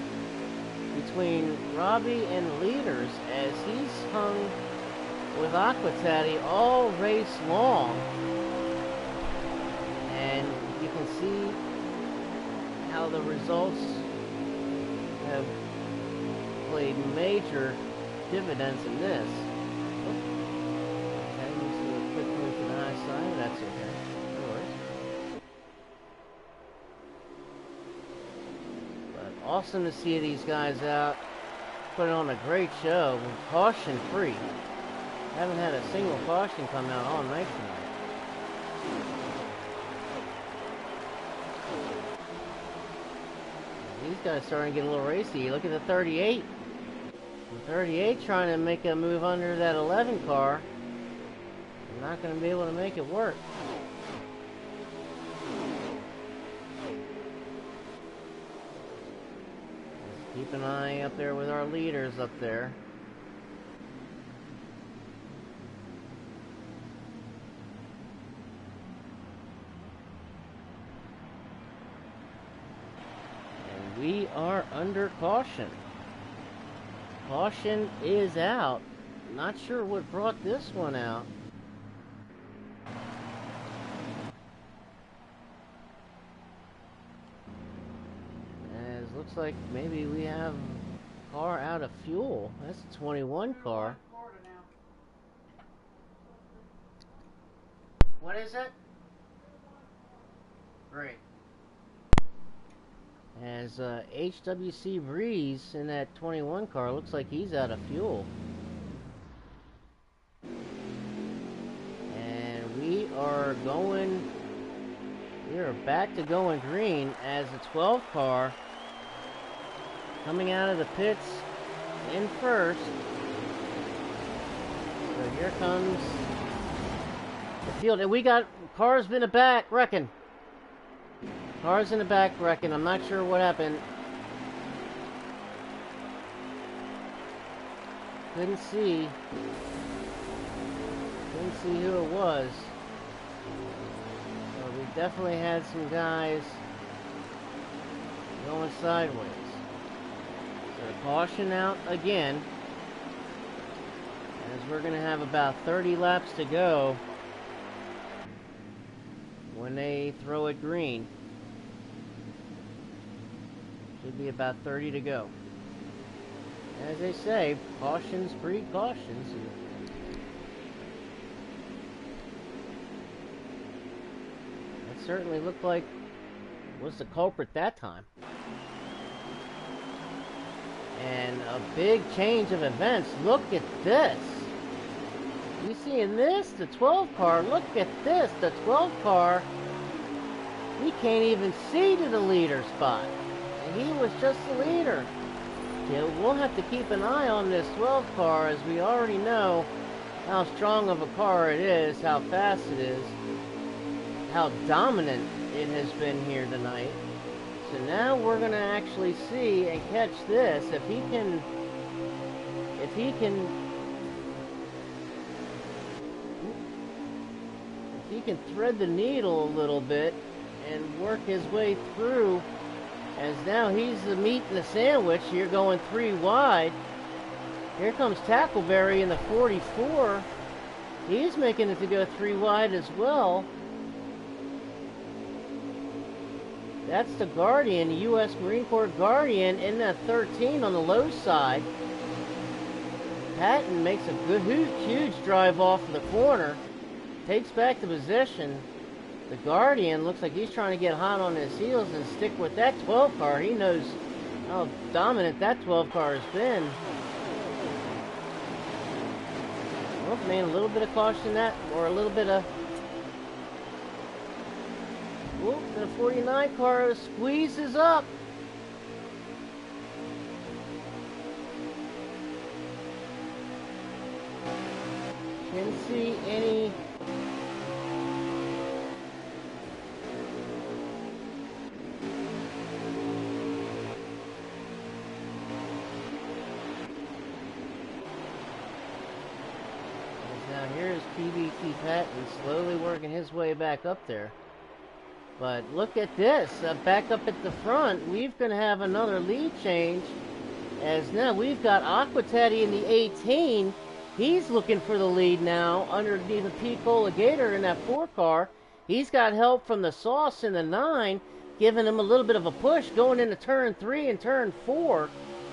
between Robbie and leaders as he's hung with Aquataddy all race long, and you can see how the results have played major dividends in this. Okay, you see a quick move to the high side. That's okay. No worries. But awesome to see these guys out putting on a great show, caution free. Haven't had a single caution come out all night tonight. These guys starting to get a little racy. Look at the 38. The 38 trying to make a move under that 11 car. They're not going to be able to make it work. Just keep an eye up there with our leaders up there. We are under caution. Caution is out. Not sure what brought this one out. As looks like maybe we have a car out of fuel. That's a 21 car. What is it? Great. As HWC Breeze in that 21 car looks like he's out of fuel. And we are back to going green as the 12 car coming out of the pits in first. So here comes the field, and we got cars in the back wrecking. Cars in the back wrecking. I'm not sure what happened. Couldn't see who it was. So we definitely had some guys going sideways. So caution out again, as we're going to have about 30 laps to go when they throw it green. Should be about 30 to go. As they say, cautions breed cautions. That certainly looked like was the culprit that time. And a big change of events. Look at this. You seeing this? The 12 car. Look at this. The 12 car. We can't even see to the leader spot. He was just the leader. Yeah, we'll have to keep an eye on this 12 car, as we already know how strong of a car it is, how fast it is, how dominant it has been here tonight. So now we're going to actually see and catch this. If he can thread the needle a little bit and work his way through. As now he's the meat in the sandwich here, going 3 wide. Here comes Tackleberry in the 44. He's making it to go 3 wide as well. That's the Guardian, the U.S. Marine Corps Guardian, in that 13 on the low side. Patton makes a good, huge drive off of the corner. Takes back the position. The Guardian looks like he's trying to get hot on his heels and stick with that 12 car. He knows how dominant that 12 car has been. Oh man, a little bit of caution that, or a little bit of Oop, the 49 car squeezes up. Didn't see any. Now here's PBT Patton slowly working his way back up there. But look at this, back up at the front, we're going to have another lead change. As now we've got Aquataddy in the 18. He's looking for the lead now underneath the P-Cola Gator in that 4 car. He's got help from the Sauce in the 9, giving him a little bit of a push going into turn 3 and turn 4.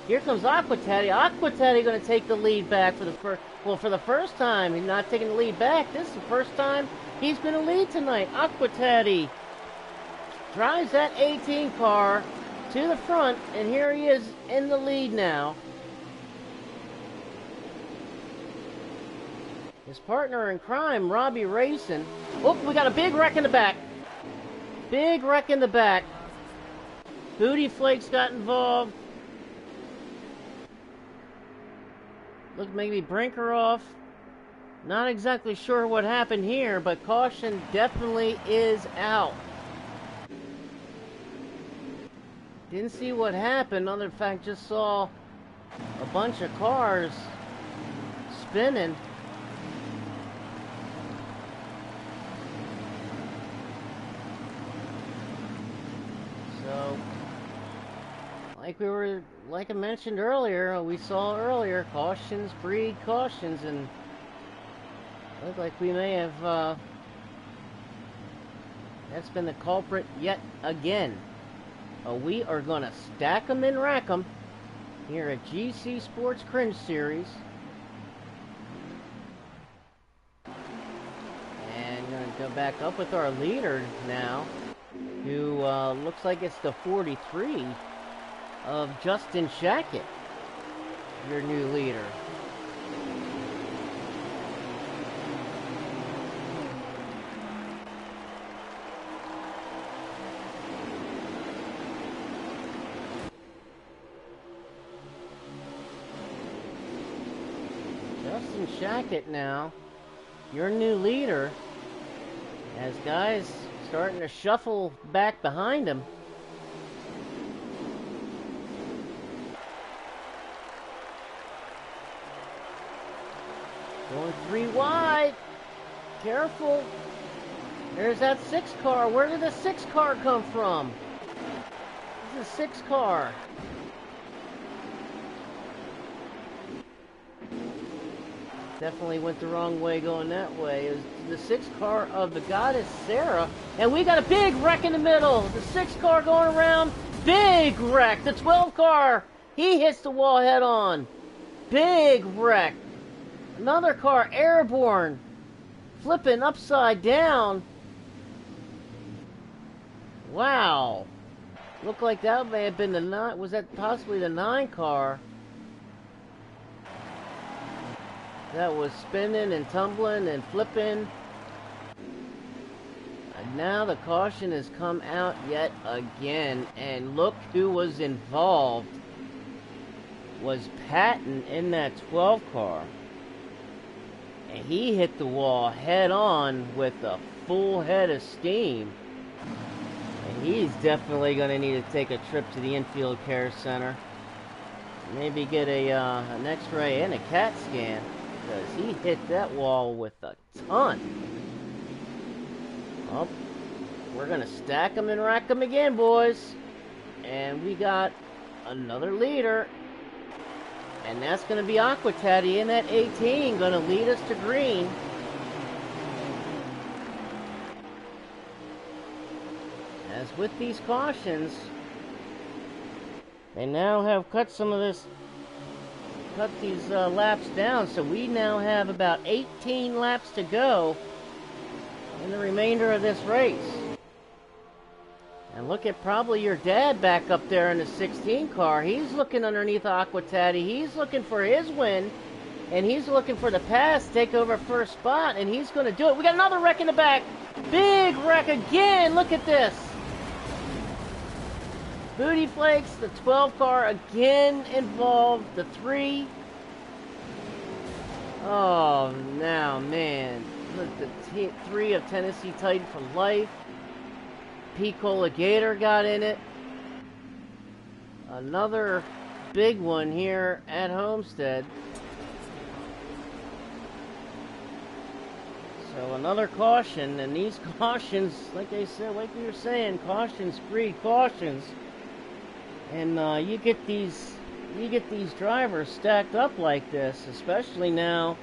Here comes Aquataddy. Aquataddy going to take the lead back for the first time. He's not taking the lead back. This is the first time he's going to lead tonight. Aquataddy drives that 18 car to the front, and here he is in the lead now. His partner in crime, Robbie Racing. Oh, we got a big wreck in the back. Big wreck in the back. Booty Flakes got involved. Look, maybe Brinkerhoff. Not exactly sure what happened here, but caution definitely is out. Didn't see what happened, other than fact just saw a bunch of cars spinning. So, like I mentioned earlier, we saw earlier, cautions breed cautions, and look like we may have, that's been the culprit yet again. We are going to stack them and rack them here at GC Sports Cringe Series. And going to go back up with our leader now, who looks like it's the 43 of Justin Shackett, your new leader. Justin Shackett now, your new leader, as guys starting to shuffle back behind him. Going 3 wide. Careful. There's that 6 car. Where did the 6 car come from? This is a 6 car. Definitely went the wrong way going that way. It was the 6 car of the Goddess Sarah. And we got a big wreck in the middle. The 6 car going around. Big wreck. The 12 car. He hits the wall head on. Big wreck. Another car airborne. Flipping upside down. Wow. Looked like that may have been the 9. Was that possibly the 9 car? That was spinning and tumbling and flipping. And now the caution has come out yet again. And look who was involved. Was Patton in that 12 car. And he hit the wall head on with a full head of steam. And he's definitely going to need to take a trip to the infield care center. Maybe get an x-ray and a CAT scan. Because he hit that wall with a ton. Well, we're going to stack them and rack them again, boys. And we got another leader. And that's going to be Aquataddy in that 18. Going to lead us to green. As with these cautions, they now have cut these laps down, so we now have about 18 laps to go in the remainder of this race. And look at probably your dad back up there in the 16 car. He's looking underneath Aquataddy. He's looking for his win, and he's looking for the pass, take over first spot, and he's going to do it. We got another wreck in the back. Big big wreck again. Look at this. Booty Flakes, the 12 car again involved. The 3. Oh, now, man. Look, the 3 of Tennessee Titan for life. P-Cola Gator got in it. Another big one here at Homestead. So another caution, and these cautions, like they said, like we were saying, cautions breed cautions. And you get these drivers stacked up like this, especially now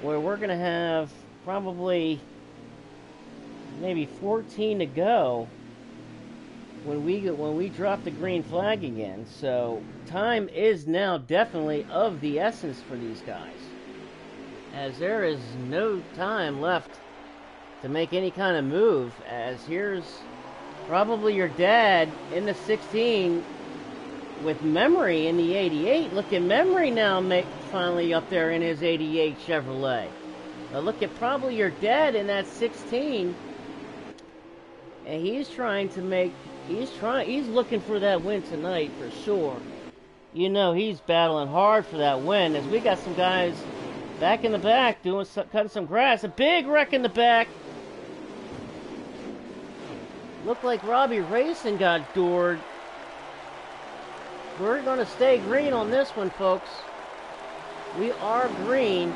where we're gonna have probably maybe 14 to go when we drop the green flag again. So time is now definitely of the essence for these guys, as there is no time left to make any kind of move, as here's probably your dad in the 16 with Memory in the 88. Look at Memory now finally up there in his 88 Chevrolet. Now look at probably your dad in that 16, and he's looking for that win tonight for sure. You know he's battling hard for that win, as we got some guys back in the back cutting some grass. A big wreck in the back. Looked like Robbie Racing got doored. We're going to stay green on this one, folks. We are green.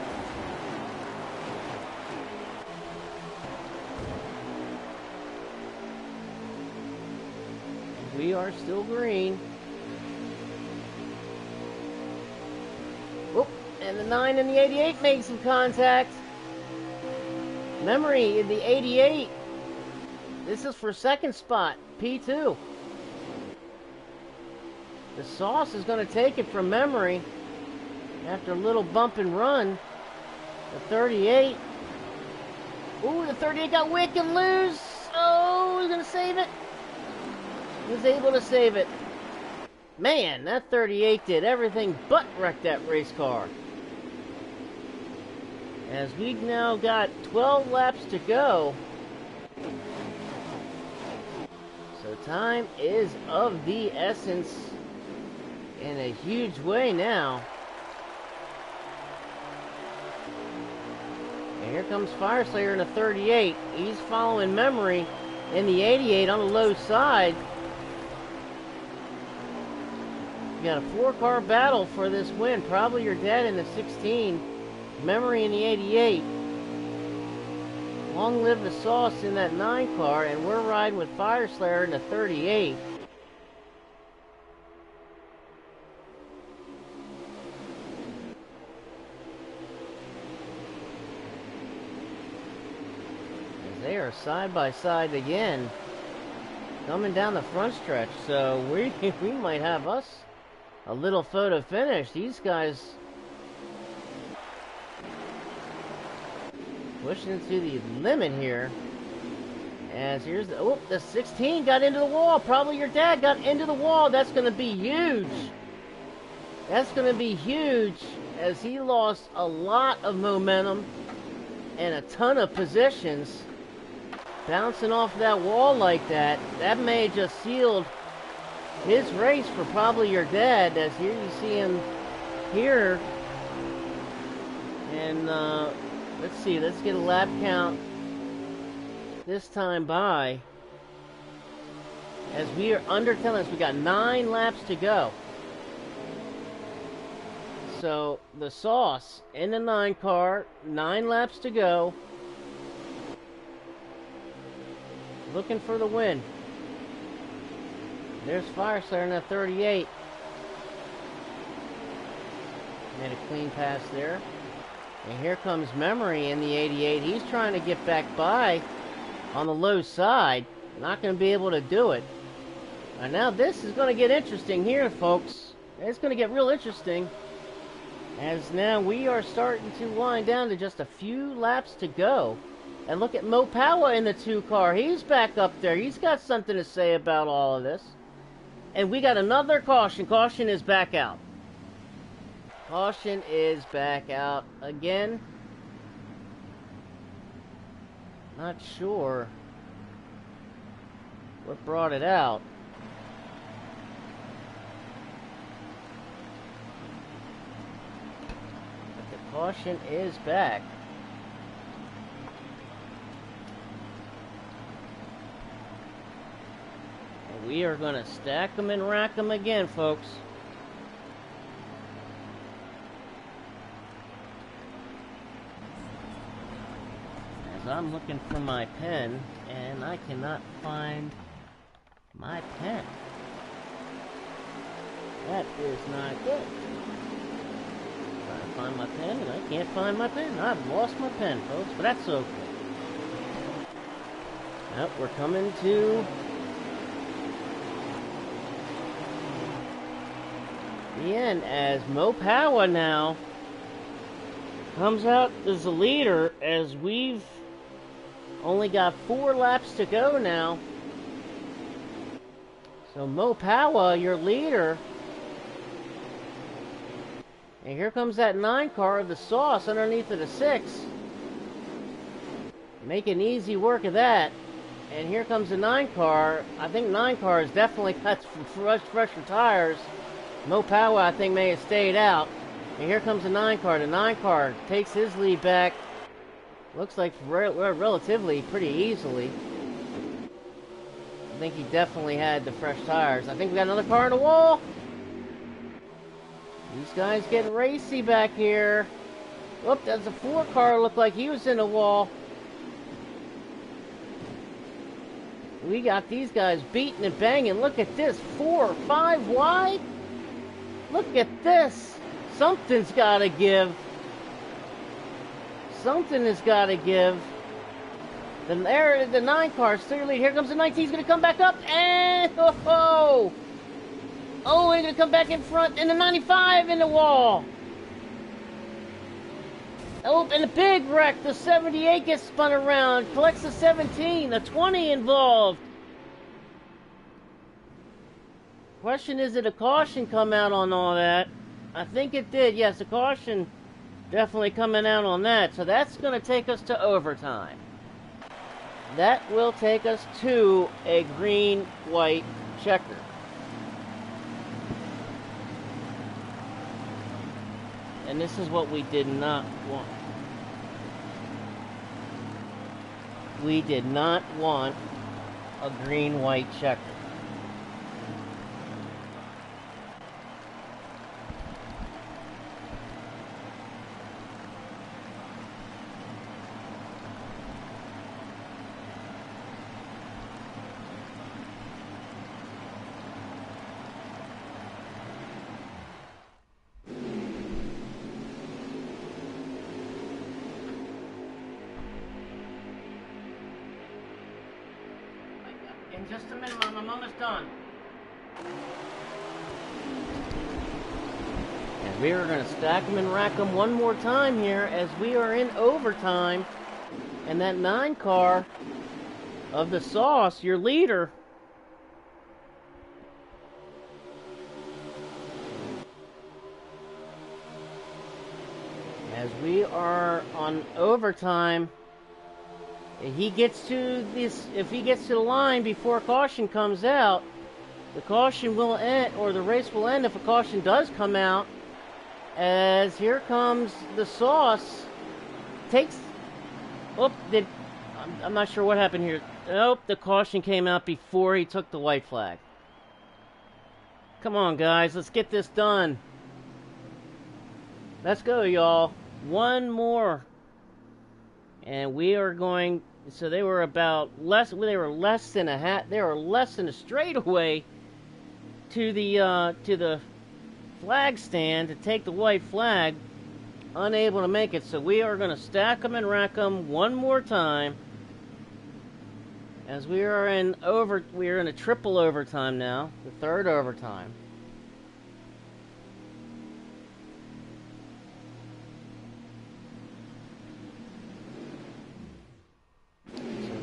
We are still green. Oop, and the 9 and the 88 made some contact. Memory in the 88. This is for second spot, P2. The Sauce is going to take it from Memory after a little bump and run. The 38. Ooh, the 38 got wicked loose. Oh, he's going to save it. He was able to save it. Man, that 38 did everything but wreck that race car. As we've now got 12 laps to go. So time is of the essence in a huge way now. And here comes Fireslayer in the 38. He's following Memory in the 88 on the low side. You got a 4-car battle for this win. Probably your dad in the 16. Memory in the 88. Long live the Sauce in that 9 car. And we're riding with Fireslayer in the 38. As they are side by side again, coming down the front stretch. So we might have us a little photo finish. These guys pushing to the limit here. As here's the 16 got into the wall. Probably your dad got into the wall. That's going to be huge. That's going to be huge, as he lost a lot of momentum and a ton of positions. Bouncing off that wall like that, that may have just sealed his race for probably your dad, as here you see him here. And let's see, let's get a lap count this time by, as we are under 10 laps. We got 9 laps to go. So the Sauce in the 9 car, 9 laps to go, looking for the win. There's Fireslayer in that 38. Made a clean pass there. And here comes Memory in the 88. He's trying to get back by on the low side. Not going to be able to do it. And now this is going to get interesting here, folks. It's going to get real interesting, as now we are starting to wind down to just a few laps to go. And look at Mopawa in the 2 car. He's back up there. He's got something to say about all of this. And we got another caution. Caution is back out. Caution is back out again. Not sure what brought it out. But the caution is back. And we are going to stack them and rack them again, folks. I'm looking for my pen, and I cannot find my pen. That is not good. Trying to find my pen, and I can't find my pen. I've lost my pen, folks, but that's okay. Yep, we're coming to the end as Mo Powa now comes out as the leader, as we've only got 4 laps to go now. So Mo Powa, your leader. And here comes that 9 car, the Sauce, underneath of the 6. Making easy work of that. And here comes the 9 car. I think 9 car has definitely got fresher tires. Mo Powa, I think, may have stayed out. And here comes the 9 car. The 9 car takes his lead back. Looks like relatively pretty easily. I think he definitely had the fresh tires. I think we got another car on the wall. These guys getting racy back here. Whoop, that's a 4 car. Looked like he was in the wall. We got these guys beating and banging. Look at this. 4, 5 wide. Look at this. Something's got to give. Something has got to give. The 9 car is still lead. Here comes the 19. He's going to come back up. And oh, he's going to come back in front. And the 95 in the wall. Oh, and a big wreck. The 78 gets spun around. Collects the 17. The 20 involved. Question is, did a caution come out on all that? I think it did. Yes, a caution definitely coming out on that. So that's going to take us to overtime. That will take us to a green-white checker. And this is what we did not want. We did not want a green-white checker. In just a minute, Mom. I'm almost done. And we are going to stack them and rack them one more time here as we are in overtime. And that 9 car of the Sauce, your leader, as we are on overtime. If he gets to the line before caution comes out, the caution will end, or the race will end if a caution does come out. As here comes the Sauce, I'm not sure what happened here. Nope, the caution came out before he took the white flag. Come on, guys, let's get this done. Let's go, y'all. One more, and we are going. So they were less than a straightaway to the flag stand to take the white flag, unable to make it. So we are going to stack them and rack them one more time, as we are in a triple overtime now, the 3rd overtime.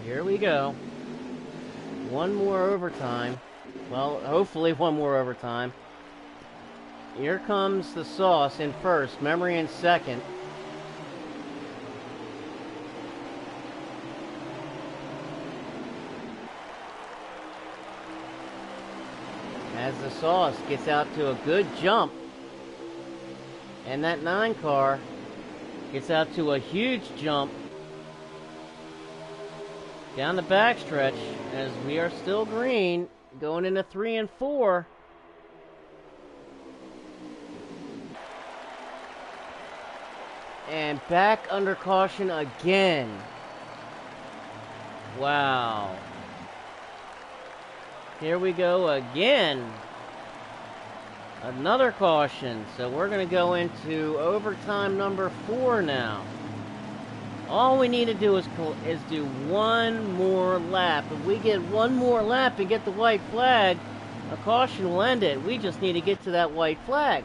Here we go. One more overtime. Well, hopefully one more overtime. Here comes the Sauce in first, Memory in second. as the Sauce gets out to a good jump. And that 9 car gets out to a huge jump down the backstretch as we are still green, going into 3 and 4. And back under caution again. Wow. Here we go again. Another caution. So we're going to go into overtime number 4 now. All we need to do is do one more lap. If we get one more lap and get the white flag, a caution will end it. We just need to get to that white flag.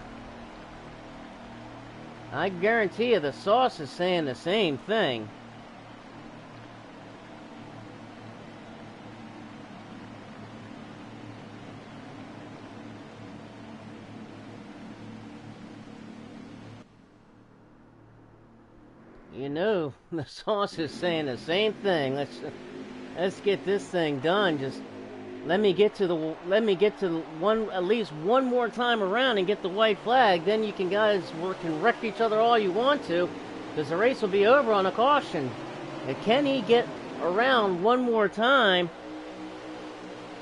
I guarantee you the Sauce is saying the same thing. You know, the Sauce is saying the same thing. Let's get this thing done. Just let me get to one at least one more time around and get the white flag. Then you can wreck each other all you want to, because the race will be over on a caution. And can he get around one more time?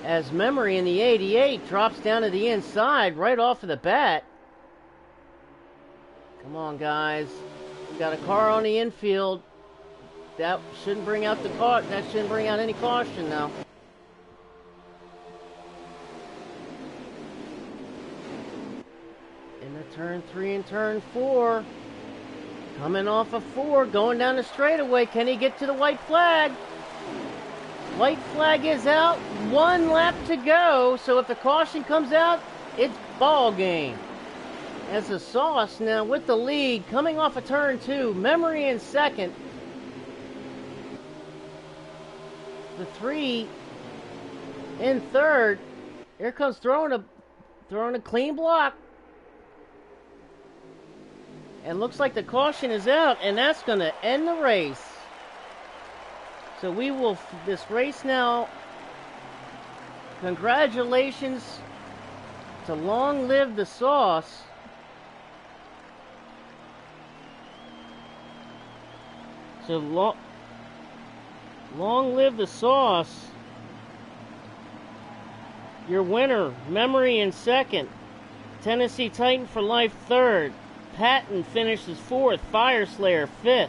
As Memory in the 88 drops down to the inside right off of the bat. Come on, guys. We got a car on the infield. That shouldn't bring out That shouldn't bring out any caution now. Into turn 3 and turn 4. Coming off of 4, going down the straightaway. Can he get to the white flag? White flag is out. 1 lap to go. So if the caution comes out, it's ball game. As the Sauce now with the lead, coming off of turn 2. Memory in second. The 3 in third. Here comes throwing a clean block. And looks like the caution is out, and that's going to end the race. So this race now, congratulations to Long Live the Sauce. So long live the Sauce. Your winner, Memory in second. Tennessee Titan for Life third. Patton finishes 4th. Fireslayer 5th.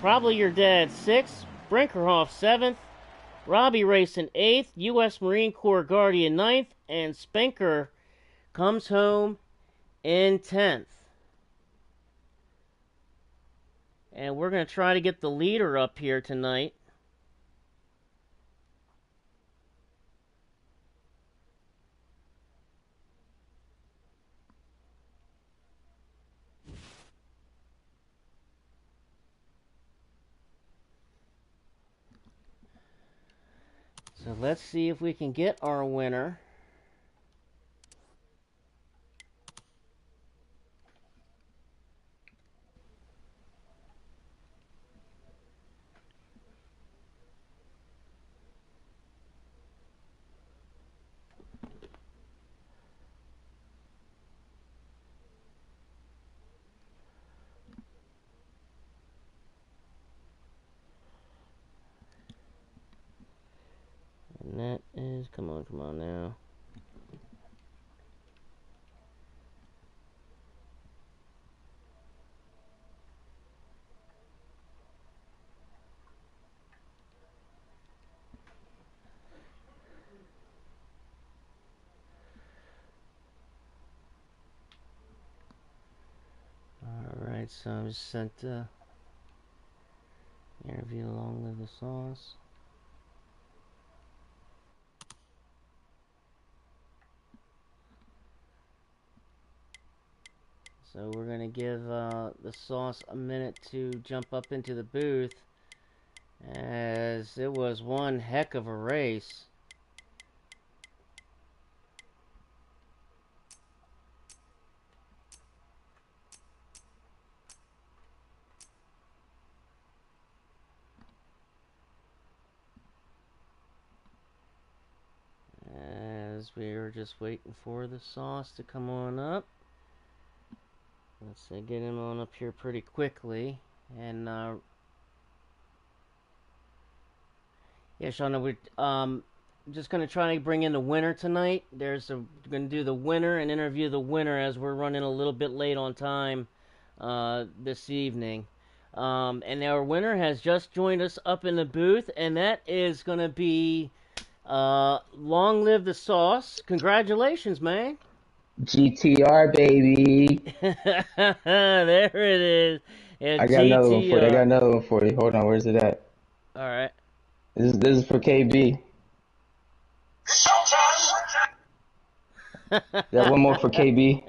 Probably Your Dad 6th. Brinkerhoff 7th. Robbie Racing 8th. U.S. Marine Corps Guardian 9th. And Spanker comes home in 10th. And we're going to try to get the leader up here tonight. So let's see if we can get our winner. And that is, come on now. Alright, so I just sent interview Long Live the Sauce. So we're going to give the Sauce a minute to jump up into the booth, as it was one heck of a race. As we are just waiting for the sauce to come on up. Let's see, get him on up here pretty quickly. And yeah, Shauna, we're just gonna try to bring in the winner tonight. We're gonna do the winner and interview the winner as we're running a little bit late on time this evening. And our winner has just joined us up in the booth, and that is gonna be Long Live the Sauce. Congratulations, man. GTR, baby. There it is. Yeah, I got another one for you. I got GTR. another one for you. Hold on, where's it at? All right. This is for KB. Got one more for KB.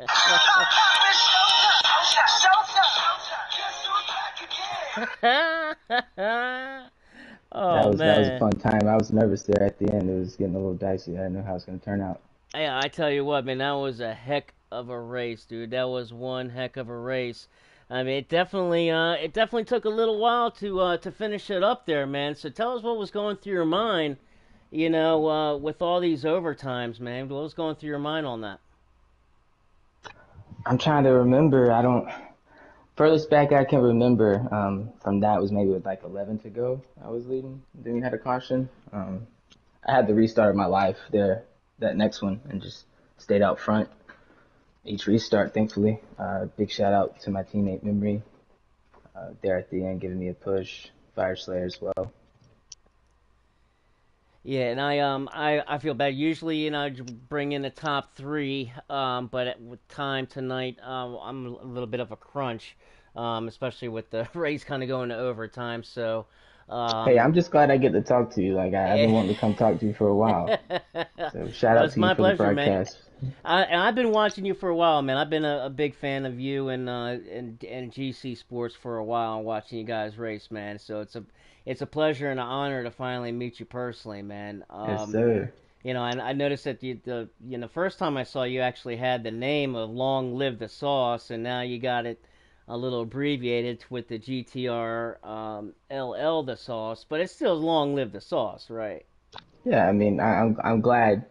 Oh That was a man. fun time. I was nervous there at the end. It was getting a little dicey. I didn't know how it was gonna turn out. Yeah, I tell you what, man, that was a heck of a race, dude. That was one heck of a race. I mean, it definitely took a little while to finish it up there, man. So tell us what was going through your mind, with all these overtimes, man. What was going through your mind on that? I'm trying to remember. I don't. Furthest back I can remember from that was maybe with like 11 to go. I was leading. Then we had a caution. I had the restart of my life there, that next one, and just stayed out front each restart, thankfully. Big shout out to my teammate Memory there at the end, giving me a push. Fire Slayer as well. Yeah, and I feel bad. Usually, I bring in the top three, but with time tonight, I'm a little bit of a crunch, especially with the race kind of going to overtime. So, Hey, um, I'm just glad I get to talk to you. Like I've been wanting to come talk to you for a while. So shout well, out it's to you my for the pleasure, man. broadcast. And I've been watching you for a while, man. I've been a big fan of you and GC Sports for a while, watching you guys race, man. So it's a pleasure and an honor to finally meet you personally, man. Yes, sir. And I noticed that the first time I saw you actually had the name of Long Live the Sauce, and now you got it a little abbreviated with the GTR LL the Sauce, but it's still Long Live the Sauce, right? Yeah, I mean, I'm glad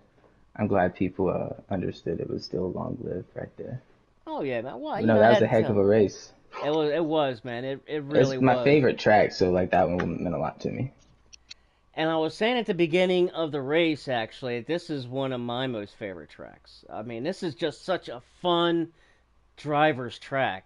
people understood it was still long lived right there. Oh yeah, man. Well, But no, I that was had a to heck tell of me. a race. It was, man. It really It's my was. favorite track, so like that one meant a lot to me. And I was saying at the beginning of the race, actually, this is one of my most favorite tracks. I mean, this is just such a fun driver's track.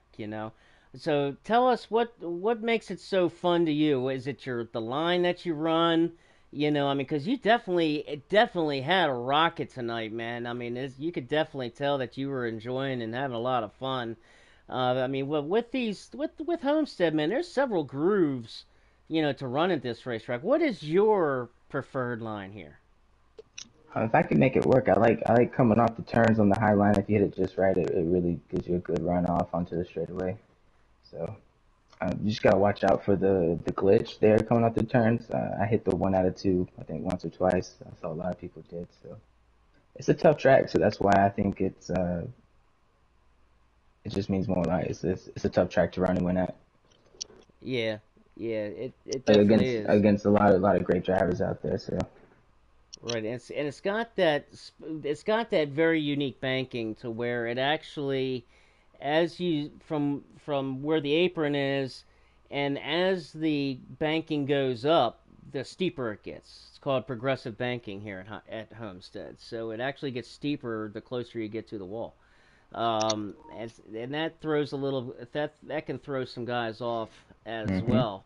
So tell us what makes it so fun to you? Is it the line that you run? I mean, because it definitely had a rocket tonight, man. I mean, you could definitely tell that you were enjoying and having a lot of fun. I mean, with Homestead, man, there's several grooves, to run at this racetrack. What is your preferred line here? If I can make it work, I like coming off the turns on the high line. If you hit it just right, it really gives you a good run off onto the straightaway. So you just gotta watch out for the glitch there coming off the turns. I hit the 1 out of 2, I think once or twice. I saw a lot of people did. So it's a tough track, so that's why I think it just means more. Like it's a tough track to run and win at. Yeah, yeah, it Like definitely against is. against a lot of great drivers out there. So Right, and it's got that very unique banking to where it actually, as you from where the apron is, and as the banking goes up, the steeper it gets. It's called progressive banking here at Homestead. So it actually gets steeper the closer you get to the wall. And that throws a little that can throw some guys off as hmm well.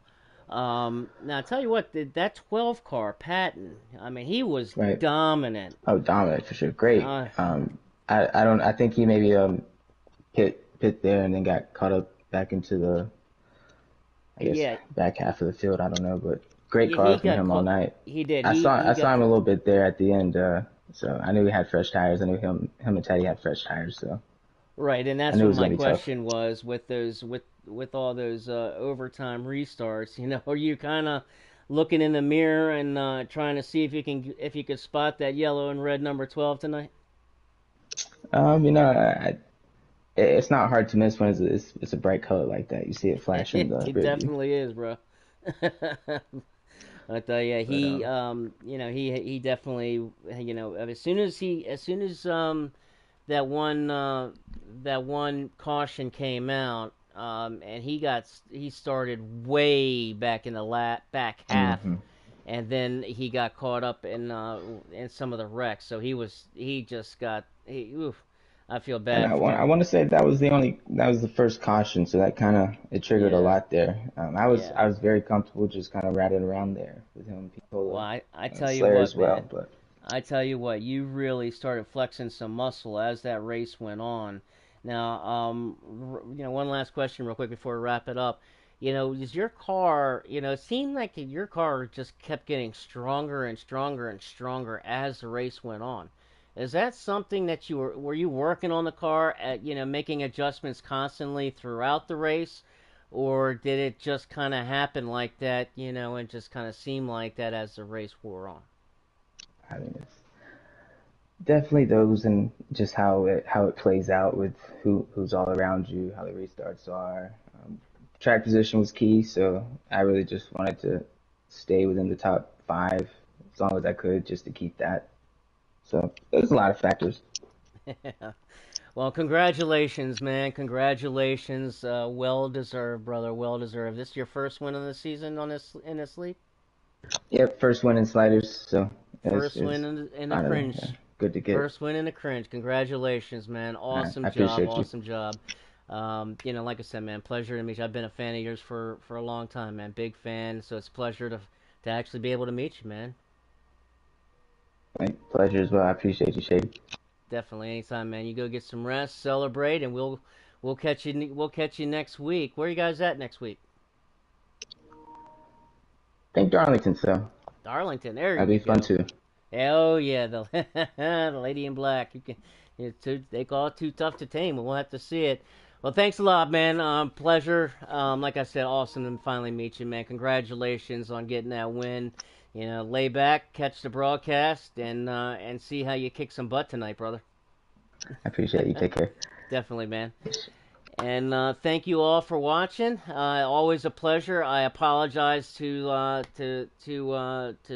Now I tell you what, that 12 car Patton, I mean, he was right. dominant. Oh, dominant for sure. Great. Uh, I think he maybe pit there and then got caught up back into the, I guess, yeah, back half of the field. I don't know, but great yeah, he car from got him all caught. night. He did. I He saw he I saw got. him a little bit there at the end, so I knew he had fresh tires. I knew him and Teddy had fresh tires, so Right, and I that's knew it what was my gonna be tough. question was with all those overtime restarts. Are you kind of looking in the mirror and trying to see if you could spot that yellow and red number 12 tonight? You know, it's not hard to miss when it's a bright color like that. You see it flash in the It rear view. definitely is, bro. But yeah, But he definitely, as soon as that one caution came out, and he started way back in the back half, hmm and then he got caught up in some of the wrecks. So he just got oof, I feel And bad I for want I him. want to say that was the first caution, so that kind of it triggered a Yeah, lot there. I was yeah. I was very comfortable just kind of ratting around there with him, Well, Picola, I tell you Slayer what, as well. man. But I tell you what, you really started flexing some muscle as that race went on. Now, one last question, real quick, before we wrap it up. Is your car? It seemed like your car just kept getting stronger and stronger and stronger as the race went on. Is that something that were you working on the car at, making adjustments constantly throughout the race, or did it just kind of happen like that, and just kind of seem like that as the race wore on? I mean, it's definitely those and just how it plays out with who's all around you, how the restarts are. Track position was key, so I really just wanted to stay within the top five as long as I could, just to keep that. So there's a lot of factors. Well, congratulations, man. Congratulations. Well deserved, brother. Well deserved. This your first win of the season in this league? Yep, first win in sliders, so First win it's in the finally cringe. good to get. First win in the cringe. Congratulations, man. I Awesome job. appreciate you. Awesome job. Like I said, man, pleasure to meet you. I've been a fan of yours for a long time, man. Big fan. So it's a pleasure to actually be able to meet you, man. Right, pleasure as well. I appreciate you, Shady. Definitely, anytime, man. You go get some rest, celebrate, and we'll catch you next week. Where are you guys at next week? Thank Darlington, so Darlington. There that'll you be fun go. too. Oh yeah, the the lady in black. They call it too tough to tame, but we'll have to see it. Well, thanks a lot, man. Pleasure. Like I said, awesome to finally meet you, man. Congratulations on getting that win. Lay back, catch the broadcast, and see how you kick some butt tonight, brother. I appreciate you. Take care. Definitely, man. And thank you all for watching. Always a pleasure. I apologize to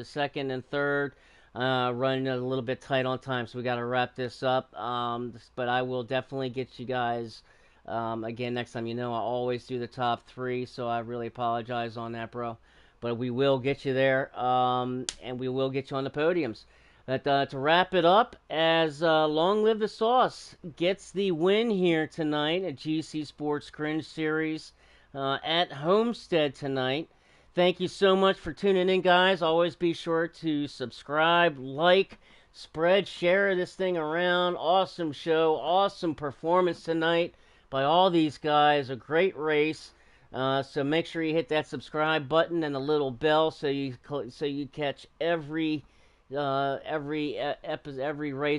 second and third. Running a little bit tight on time, so we got to wrap this up. But I will definitely get you guys again next time. I always do the top three, so I really apologize on that, bro. But we will get you there, and we will get you on the podiums. But to wrap it up, as Long Live the Sauce gets the win here tonight at GC Sports Cringe Series at Homestead tonight. Thank you so much for tuning in, guys. Always be sure to subscribe, like, spread, share this thing around. Awesome show, awesome performance tonight by all these guys. A great race. So make sure you hit that subscribe button and the little bell so you catch every race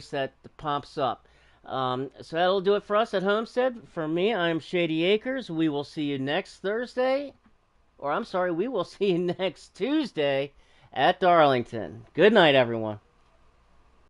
that pops up. So that'll do it for us at Homestead. For me, I'm Shady Acres. We will see you next Thursday. Or I'm sorry, we will see you next Tuesday at Darlington. Good night, everyone.